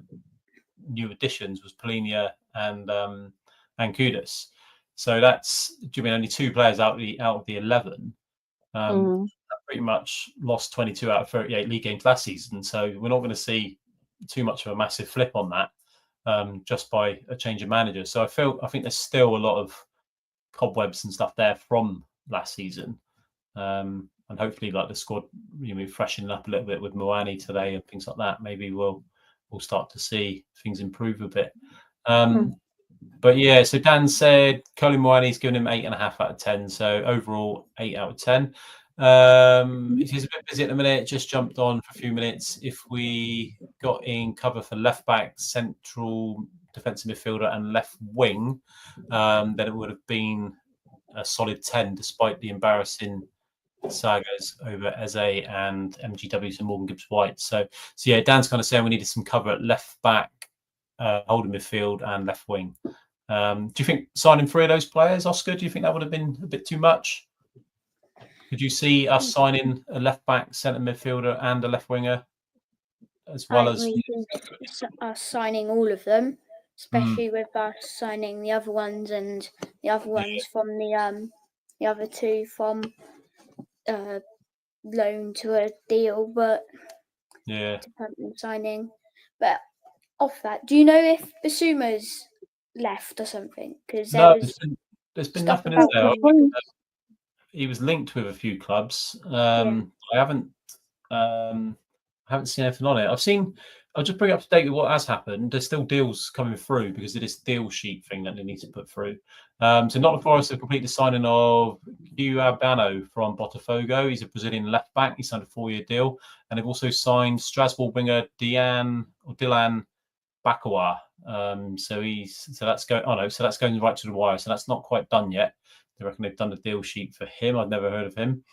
A: new additions was Polinia and Kudus. So that's only 2 players out of the 11. Pretty much lost 22 out of 38 league games last season. So we're not going to see too much of a massive flip on that just by a change of manager. So I think there's still a lot of cobwebs and stuff there from last season. And hopefully, the squad, freshening up a little bit with Moani today and things like that. Maybe we'll start to see things improve a bit. But yeah, so Dan said Colin Moani's given him 8.5 out of 10. So overall, 8 out of 10. He's a bit busy at the minute. Just jumped on for a few minutes. If we got in cover for left back, central defensive midfielder, and left wing, then it would have been a solid 10, despite the embarrassing sagas over Eze and MGW and Morgan Gibbs White. So yeah, Dan's kind of saying we needed some cover at left back, holding midfield, and left wing. Do you think signing 3 of those players, Oscar, do you think that would have been a bit too much? Could you see us signing a left back, centre midfielder, and a left winger, as well as
D: us signing all of them, especially with us signing the other ones and the other ones from the other 2 from loan to a deal, but signing. But off that, do you know if Basuma's left or something? Because
A: there's been nothing in there. He was linked with a few clubs. I haven't seen anything on it. I'll just bring up to date with what has happened. There's still deals coming through because of this deal sheet thing that they need to put through. So Nottingham Forest have completed the signing of Cuiabano from Botafogo. He's a Brazilian left back. He signed a 4-year deal, and they've also signed Strasbourg winger Dylan Bakawa. So that's going right to the wire. So that's not quite done yet. I reckon they've done the deal sheet for him. I've never heard of him.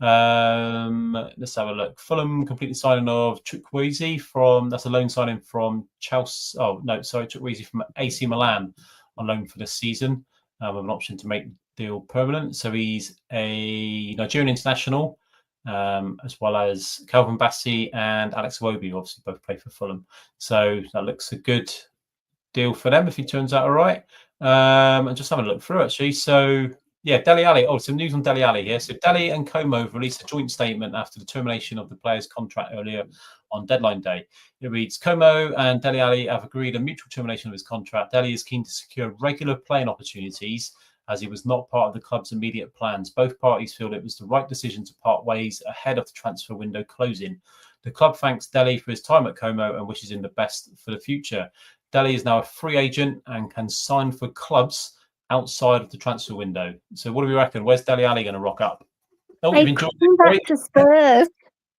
A: Let's have a look. Fulham completed signing of Chukwueze that's a loan signing from Chelsea. Chukwueze from AC Milan on loan for this season, with an option to make the deal permanent. So he's a Nigerian international, as well as Calvin Bassey and Alex Iwobi, obviously both play for Fulham. So that looks a good deal for them if he turns out all right. And just having a look through actually. So yeah, Dele Alli. Oh, some news on Dele Alli here. So Dele and Como have released a joint statement after the termination of the player's contract earlier on deadline day. It reads, Como and Dele Alli have agreed a mutual termination of his contract. Dele is keen to secure regular playing opportunities as he was not part of the club's immediate plans. Both parties feel it was the right decision to part ways ahead of the transfer window closing. The club thanks Dele for his time at Como and wishes him the best for the future. Dele is now a free agent and can sign for clubs outside of the transfer window. So what do we reckon? Where's Dele Alli going to rock up? Oh, you've enjoyed it.
B: Back to Spurs.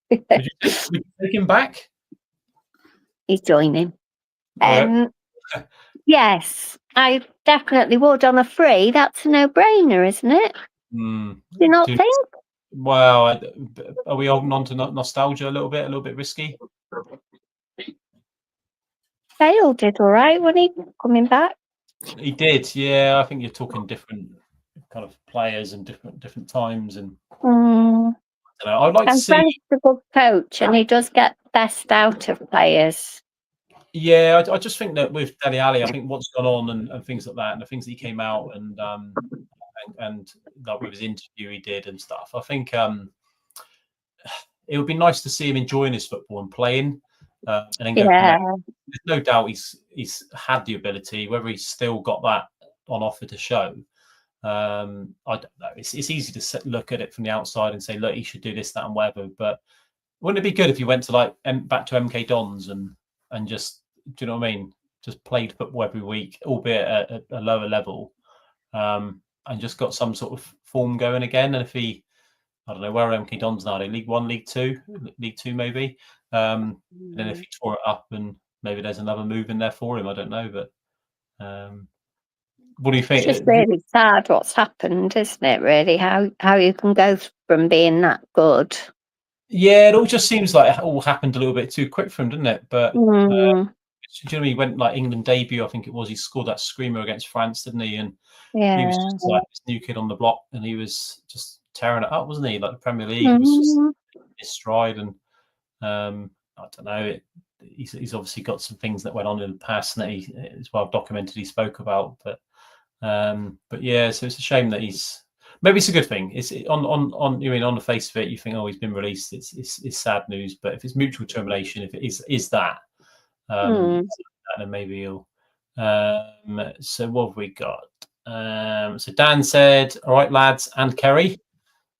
A: Would you take him back?
B: He's joining. Yes, I definitely would on a free. That's a no-brainer, isn't it? Do you not think?
A: Well, are we holding on to nostalgia a little bit risky?
B: Bale did all right when he coming back.
A: He did, yeah. I think you're talking different kind of players and different times, and I don't know. I'd like to see.
B: Frank's a good coach, and he does get best out of players.
A: Yeah, I just think that with Dele Alli, I think what's gone on and things like that, and the things that he came out and like with his interview he did and stuff. I think it would be nice to see him enjoying his football and playing. And then go there's no doubt he's had the ability. Whether he's still got that on offer to show, I don't know. It's easy to look at it from the outside and say, look, he should do this, that, and whatever. But wouldn't it be good if you went to back to MK Dons and just, do you know what I mean? Just played football every week, albeit at a lower level, and just got some sort of form going again. And if he, I don't know, where are MK Dons now? Are they League One, League Two maybe? And then if he tore it up and maybe there's another move in there for him, I don't know. But what do you think?
B: It's just really sad what's happened, isn't it, really? How you can go from being that good.
A: Yeah, it all just seems like it all happened a little bit too quick for him, didn't it? But do you know, he went England debut, I think it was. He scored that screamer against France, didn't he? And he was just like this new kid on the block, and he was just tearing it up, wasn't he? Like the Premier League, he was just in his stride. And I don't know. He's obviously got some things that went on in the past and that it's well documented. He spoke about, but yeah. So it's a shame that he's. Maybe it's a good thing. It's on the face of it, you think, oh, he's been released. It's sad news. But if it's mutual termination, if it is that, then maybe he'll. So what have we got? So Dan said, "All right, lads," and Kerry.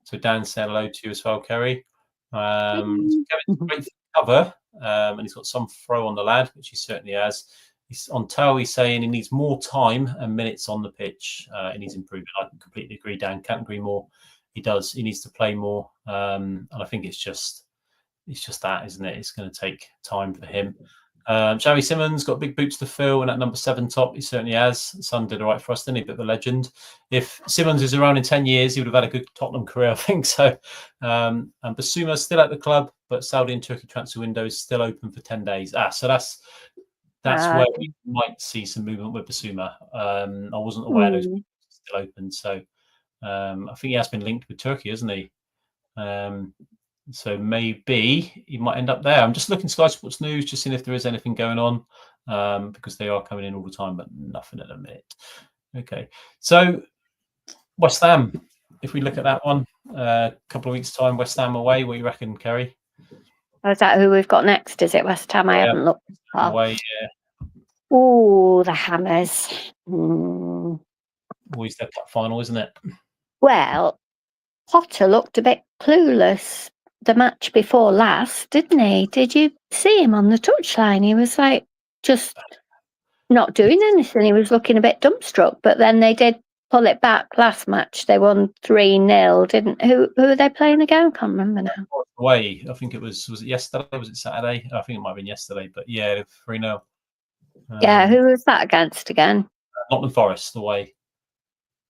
A: So Dan said hello to you as well, Kerry. Kevin's great for cover, and he's got some throw on the lad, which he certainly has. he's on Tao. He's saying he needs more time and minutes on the pitch. He needs improvement. I can completely agree, Dan. Can't agree more. He does. He needs to play more. And I think it's just that, isn't it? It's going to take time for him. Xavi Simons got big boots to fill, and at number 7 top, he certainly has. Son did all right for us, didn't he? Bit of a legend. If Simons is around in 10 years, he would have had a good Tottenham career, I think so. And Basuma's still at the club, but Saudi and Turkey transfer window is still open for 10 days. So that's where we might see some movement with Basuma. I wasn't aware those were still open, so I think he has been linked with Turkey, hasn't he? So maybe he might end up there. I'm just looking Sky Sports News, just seeing if there is anything going on, because they are coming in all the time, but nothing at the minute. Okay, so West Ham. If we look at that one, a couple of weeks' time, West Ham away. What do you reckon, Kerry?
B: Is that who we've got next? Is it West Ham? I haven't looked.
A: Away, yeah.
B: Oh, the Hammers.
A: Always their cup final, isn't it?
B: Well, Potter looked a bit clueless the match before last, didn't he? Did you see him on the touchline? He was like just not doing anything. He was looking a bit dumbstruck. But then they did pull it back last match. They won 3-0, didn't? Who are they playing again? I can't remember now.
A: Away, I think it was it yesterday? Was it Saturday? I think it might have been yesterday. But yeah, 3-0.
B: Yeah, who was that against again?
A: Nottingham Forest away.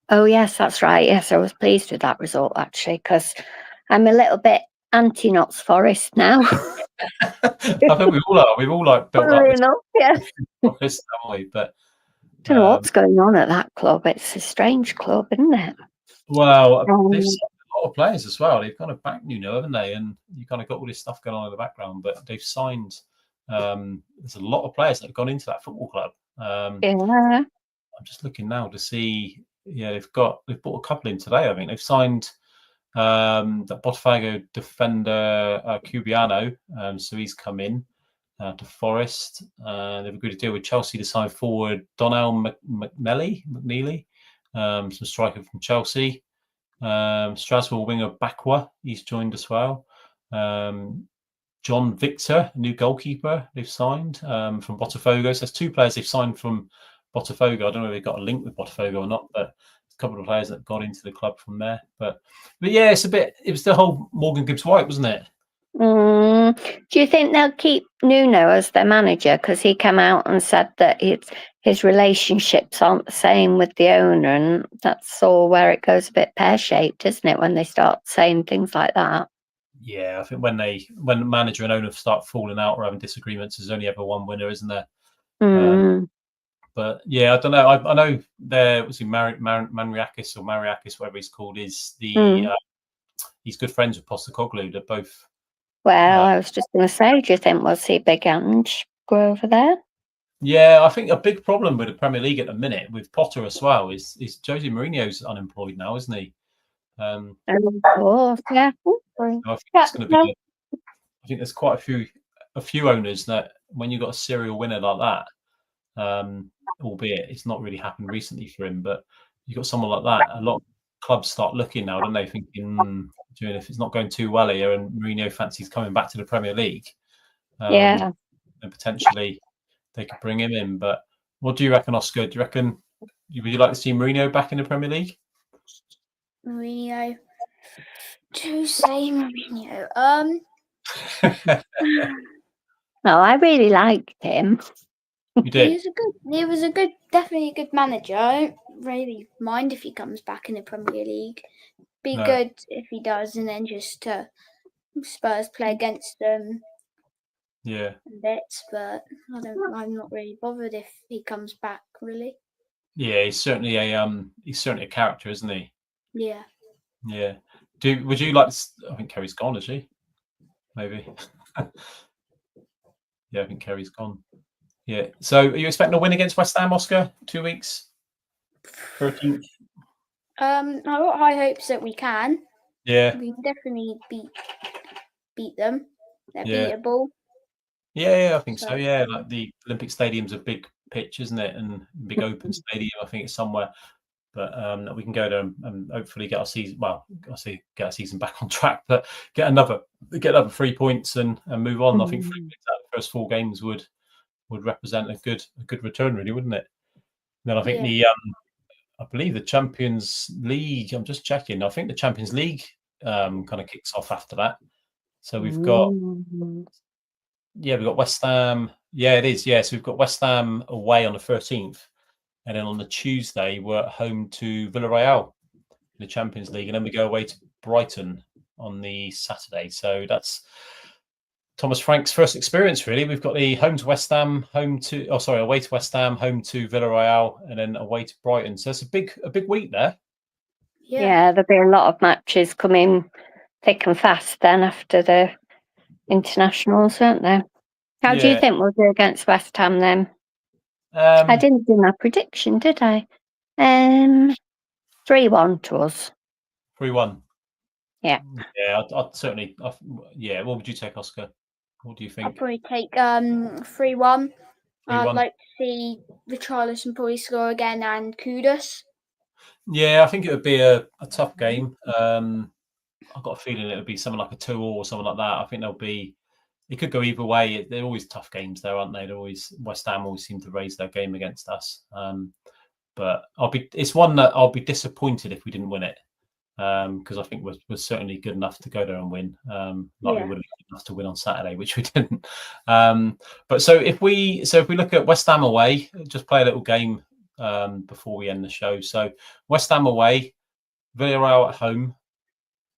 B: Oh yes, that's right. Yes, I was pleased with that result actually, because I'm a little bit anti-Notts Forest now.
A: I think we all are. We've all like built up Forest, haven't we? But
B: I don't know what's going on at that club. It's a strange club, isn't it?
A: Well, they've signed a lot of players as well. They've kind of backed Nuno, haven't they? And you kind of got all this stuff going on in the background, but they've signed. There's a lot of players that have gone into that football club. I'm just looking now to see. Yeah, they've bought a couple in today. I think they've signed that Botafogo defender Cubiano, so he's come in to Forest. They've agreed to deal with Chelsea to sign forward Donnell McNeely, some striker from Chelsea. Strasbourg winger Bakwa, he's joined as well. John Victor, new goalkeeper, they've signed from Botafogo. So there's 2 players they've signed from Botafogo. I don't know if they've got a link with Botafogo or not, but a couple of players that got into the club from there. But yeah, it was the whole Morgan Gibbs-White, wasn't it?
B: Do you think they'll keep Nuno as their manager? Because he came out and said that his relationships aren't the same with the owner, and that's all where it goes a bit pear-shaped, isn't it, when they start saying things like that?
A: Yeah, I think when the manager and owner start falling out or having disagreements, there's only ever one winner, isn't there? But yeah, I don't know. I know there was Manriakis or Mariakis, whatever he's called, is the he's good friends with Postecoglou. They're both.
B: Well, I was just going to say, do you think we'll see Big Ange go over there?
A: Yeah, I think a big problem with the Premier League at the minute with Potter as well is Jose Mourinho's unemployed now, isn't he?
B: Of course, yeah.
A: I think it's going to be. I think there's quite a few owners that when you've got a serial winner like that, albeit it's not really happened recently for him, but you've got someone like that. A lot of clubs start looking now, don't they? Thinking, if it's not going too well here, and Mourinho fancies coming back to the Premier League, and potentially they could bring him in. But what do you reckon, Oscar? Do you reckon would you like to see Mourinho back in the Premier League?
D: Mourinho. To say Mourinho.
B: No, I really liked him.
A: You did.
D: He was definitely a good manager. I don't really mind if he comes back in the Premier League. Be good if he does, and then just Spurs play against them.
A: Yeah.
D: Bits, but I'm not really bothered if he comes back. Really.
A: Yeah, he's certainly a character, isn't he?
D: Yeah.
A: Yeah. Would you like to? I think Kerry's gone, is she? Maybe. Yeah, I think Kerry's gone. Yeah. So, are you expecting a win against West Ham, Oscar? 2 weeks. 13th.
D: I've got high hopes that we can.
A: Yeah.
D: We can definitely beat them. They're beatable.
A: Yeah, I think so. Yeah, like the Olympic Stadium's a big pitch, isn't it? And big open stadium. I think it's somewhere. But that we can go there and hopefully get our season. Well, get our season back on track, but get another 3 points and move on. I think 3 points out of the first 4 games would would represent a good return, really, wouldn't it? And then I think
D: Yeah.
A: I believe the Champions League. I'm just checking. I think the Champions League kind of kicks off after that. So we've got we've got West Ham. Yeah, it is. Yeah, so we've got West Ham away on the 13th, and then on the Tuesday we're at home to Villarreal in the Champions League, and then we go away to Brighton on the Saturday. So that's Thomas Frank's first experience, really. We've got the home to West Ham, away to West Ham, home to Villarreal, and then away to Brighton. So it's a big week there.
B: Yeah, there'll be a lot of matches coming thick and fast then after the internationals, won't there? How do you think we'll do against West Ham then? I didn't do my prediction, did I? 3-1 to us.
A: 3-1.
B: Yeah.
A: Yeah, I'd certainly. Yeah, what would you take, Oscar? What do you think?
D: I'll probably take 3-1. I'd
A: 3-1.
D: like to see Richarlison probably score again and Kudus.
A: Yeah, I think it would be a tough game. I've got a feeling it would be something like a 2-2 or something like that. I think it could go either way. They're always tough games there, aren't they? West Ham always seem to raise their game against us. But it's one that I'll be disappointed if we didn't win it. Because I think we're certainly good enough to go there and win. We would have been good enough to win on Saturday, which we didn't. But so if we look at West Ham away, just play a little game before we end the show. So West Ham away, Villarreal at home,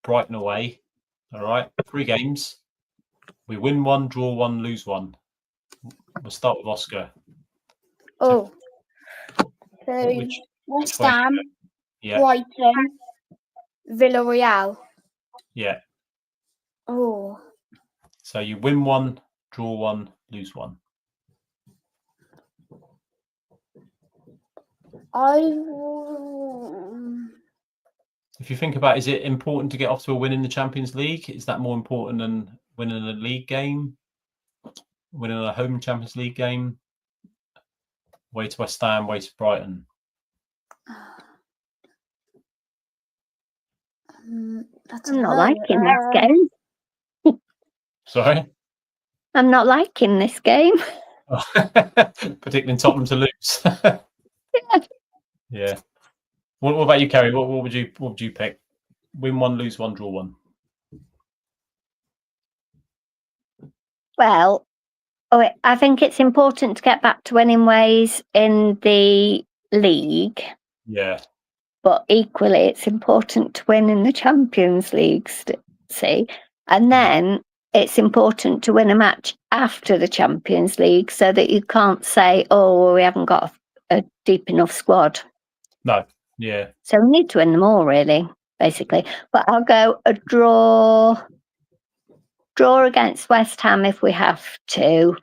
A: Brighton away. All right, 3 games. We win 1, draw 1, lose 1. We'll start with Oscar.
D: So West Ham, Brighton, Villarreal.
A: Yeah.
D: Oh.
A: So you win 1, draw 1, lose 1. If you think about, is it important to get off to a win in the Champions League? Is that more important than winning a league game? Winning a home Champions League game? Way to West Ham, way to Brighton.
B: I'm not liking this game.
A: Sorry?
B: I'm not liking this game.
A: Predicting Tottenham to lose. Yeah. What about you, Kerry? What would you pick? Win 1, lose 1, draw 1.
B: Well, I think it's important to get back to winning ways in the league.
A: Yeah.
B: But equally, it's important to win in the Champions League, see? And then it's important to win a match after the Champions League so that you can't say, we haven't got a deep enough squad.
A: No, yeah.
B: So we need to win them all, really, basically. But I'll go a draw against West Ham if we have to,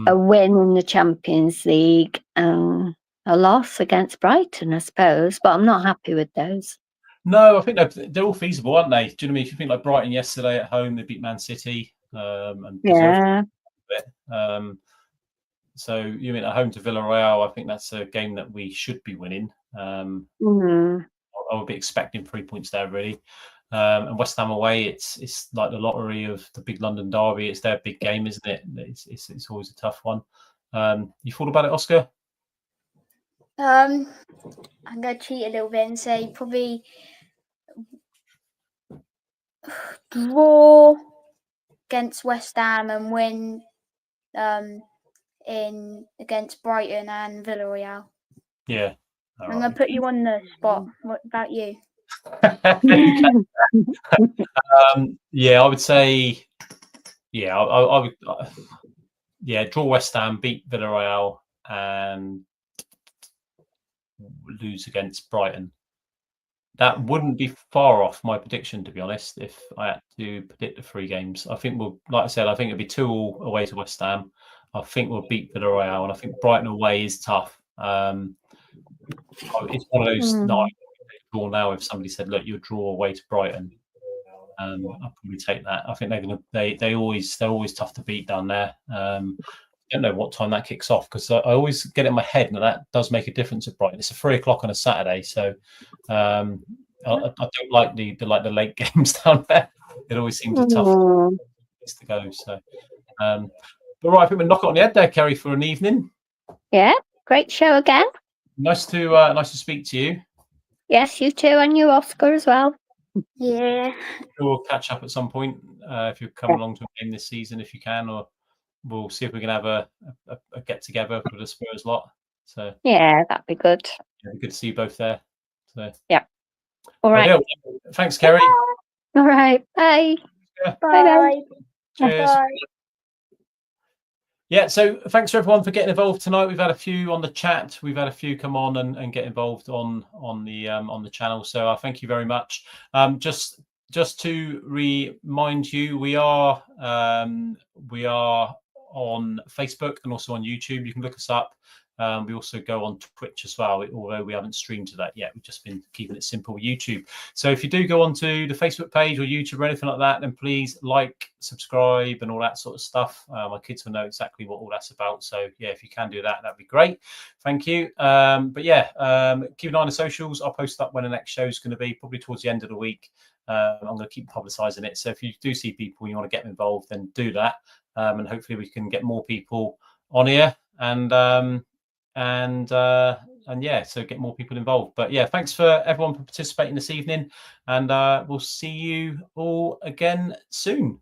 B: a win in the Champions League, and a loss against Brighton, I suppose. But I'm not happy with those.
A: No, I think they're all feasible, aren't they? Do you know what I mean? If you think like Brighton yesterday at home, they beat Man City. And so you mean at home to Villarreal? I think that's a game that we should be winning. I would be expecting 3 points there, really. And West Ham away, it's like the lottery of the big London derby. It's their big game, isn't it? It's always a tough one. You thought about it, Oscar?
D: I'm going to cheat a little bit and say probably draw against West Ham and win against Brighton and Villarreal.
A: Yeah.
D: I'm going to put you on the spot. What about you?
A: Yeah, I would say, I would, draw West Ham, beat Villarreal, and lose against Brighton. That wouldn't be far off my prediction, to be honest, if I had to predict the 3 games. I think like I said, I think it'd be 2-2 away to West Ham. I think we'll beat Villarreal, and I think Brighton away is tough. It's one of those draw now. If somebody said, "Look, you'll draw away to Brighton," I'll probably take that. I think they're always tough to beat down there. I don't know what time that kicks off because I always get it in my head that does make a difference at Brighton. It's a 3 o'clock on a Saturday, so I don't like the late games down there. It always seems a tough place to go. So, All right, I think we'll knock it on the head there, Kerry, for an evening.
B: Yeah, great show again.
A: Nice to speak to you.
B: Yes, you too, and you, Oscar, as well.
D: Yeah.
A: We'll catch up at some point if you come along to a game this season, if you can, or we'll see if we can have a get together for the Spurs lot. So
B: yeah, that'd be good.
A: Yeah, good to see you both there. So
B: yeah. All right.
A: Thanks, Kerry.
B: All right. Bye.
A: Yeah.
D: Bye.
A: Cheers.
D: Bye.
A: Yeah, so thanks for everyone for getting involved tonight. We've had a few on the chat. We've had a few come on and get involved on the channel. So thank you very much. Just to remind you, we are on Facebook and also on YouTube. You can look us up. We also go on Twitch as well, although we haven't streamed to that yet. We've just been keeping it simple YouTube. So if you do go onto the Facebook page or YouTube or anything like that, then please like, subscribe and all that sort of stuff. My kids will know exactly what all that's about. So yeah, if you can do that, that'd be great. Thank you. But yeah, keep an eye on the socials. I'll post up when the next show is going to be, probably towards the end of the week. I'm going to keep publicising it. So if you do see people you want to get involved, then do that. And hopefully we can get more people on here and yeah, so get more people involved. But yeah, thanks for everyone for participating this evening, and we'll see you all again soon.